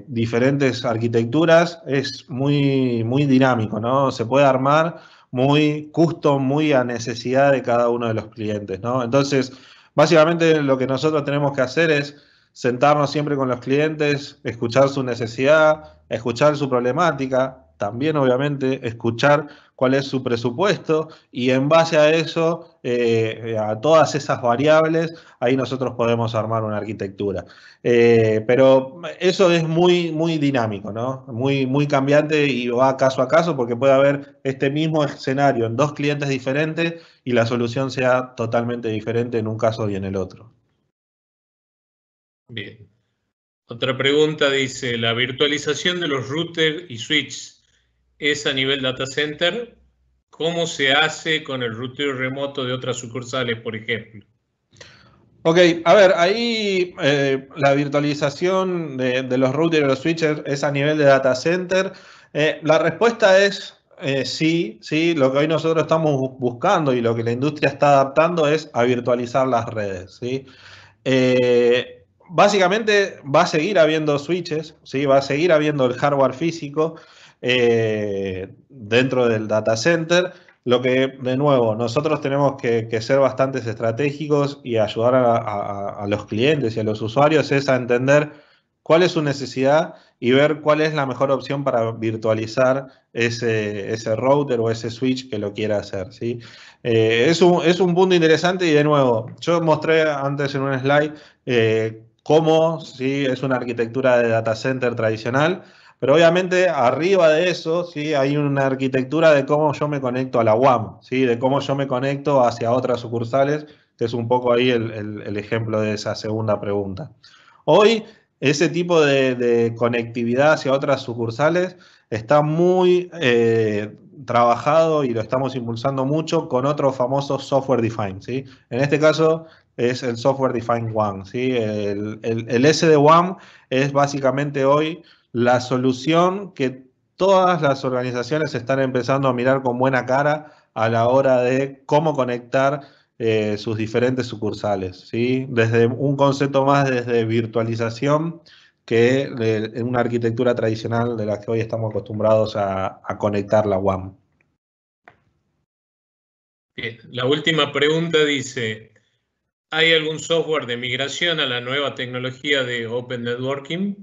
diferentes arquitecturas es muy, muy dinámico, ¿no? Se puede armar muy custom, muy a necesidad de cada uno de los clientes, ¿no? Entonces, básicamente lo que nosotros tenemos que hacer es sentarnos siempre con los clientes, escuchar su necesidad, escuchar su problemática, también obviamente escuchar cuál es su presupuesto y en base a eso, a todas esas variables, ahí nosotros podemos armar una arquitectura. Pero eso es muy, muy dinámico, ¿no? Muy, muy cambiante y va caso a caso porque puede haber este mismo escenario en 2 clientes diferentes y la solución sea totalmente diferente en un caso y en el otro. Bien. Otra pregunta dice, ¿la virtualización de los routers y switches es a nivel data center? ¿Cómo se hace con el router remoto de otras sucursales, por ejemplo? Ok, a ver, ahí la virtualización de los routers y los switches es a nivel de data center. La respuesta es sí, sí. Lo que hoy nosotros estamos buscando y lo que la industria está adaptando es a virtualizar las redes, ¿sí? Básicamente va a seguir habiendo switches, ¿sí? Va a seguir habiendo el hardware físico dentro del data center. Lo que, de nuevo, nosotros tenemos que ser bastante estratégicos y ayudar a los clientes y a los usuarios es a entender cuál es su necesidad y ver cuál es la mejor opción para virtualizar ese router o ese switch que lo quiera hacer, ¿sí? Es un punto interesante y, de nuevo, yo mostré antes en un slide cómo, ¿sí? Es una arquitectura de data center tradicional. Pero obviamente arriba de eso, ¿sí? Hay una arquitectura de cómo yo me conecto a la WAM, ¿sí? De cómo yo me conecto hacia otras sucursales, que es un poco ahí el ejemplo de esa segunda pregunta. Hoy, ese tipo de conectividad hacia otras sucursales está muy trabajado y lo estamos impulsando mucho con otro famoso software defined, ¿sí? En este caso es el software defined WAN, ¿sí? El SD-WAN es básicamente hoy la solución que todas las organizaciones están empezando a mirar con buena cara a la hora de cómo conectar sus diferentes sucursales, ¿sí? Desde un concepto más desde virtualización que en una arquitectura tradicional de la que hoy estamos acostumbrados a conectar la WAN. Bien. La última pregunta dice, ¿hay algún software de migración a la nueva tecnología de Open Networking?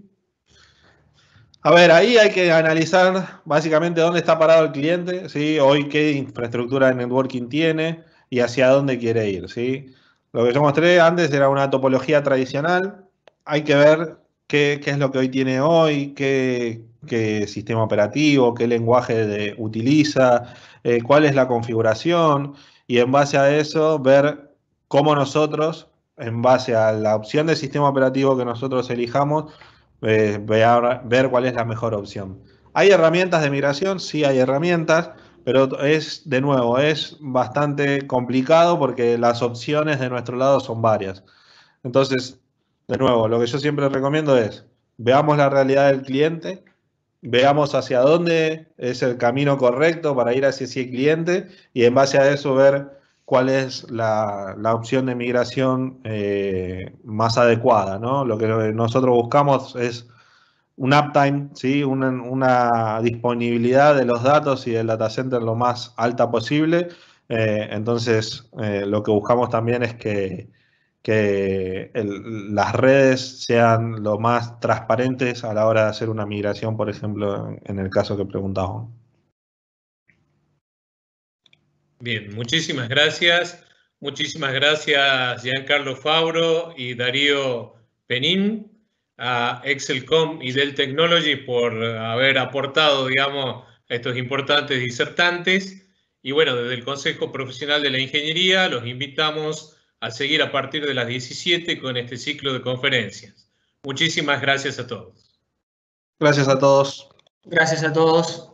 A ver, ahí hay que analizar básicamente dónde está parado el cliente, ¿sí? Hoy qué infraestructura de networking tiene y hacia dónde quiere ir, ¿sí? Lo que yo mostré antes era una topología tradicional. Hay que ver qué es lo que hoy tiene hoy, qué sistema operativo, qué lenguaje utiliza, cuál es la configuración y en base a eso ver cómo nosotros, en base a la opción de sistema operativo que nosotros elijamos, ver cuál es la mejor opción. ¿Hay herramientas de migración? Sí, hay herramientas, pero es, de nuevo, es bastante complicado porque las opciones de nuestro lado son varias. Entonces, de nuevo, lo que yo siempre recomiendo es, veamos la realidad del cliente, veamos hacia dónde es el camino correcto para ir hacia ese cliente y en base a eso ver cuál es la opción de migración más adecuada, ¿no? Lo que nosotros buscamos es un uptime, ¿sí? Una disponibilidad de los datos y del data center lo más alta posible. Entonces, lo que buscamos también es que las redes sean lo más transparentes a la hora de hacer una migración, por ejemplo, en el caso que preguntábamos. Bien, muchísimas gracias. Muchísimas gracias Giancarlo Fabro y Darío Penín, a Excelcom y Dell Technologies por haber aportado, digamos, a estos importantes disertantes. Y bueno, desde el Consejo Profesional de la Ingeniería los invitamos a seguir a partir de las 17 con este ciclo de conferencias. Muchísimas gracias a todos. Gracias a todos. Gracias a todos.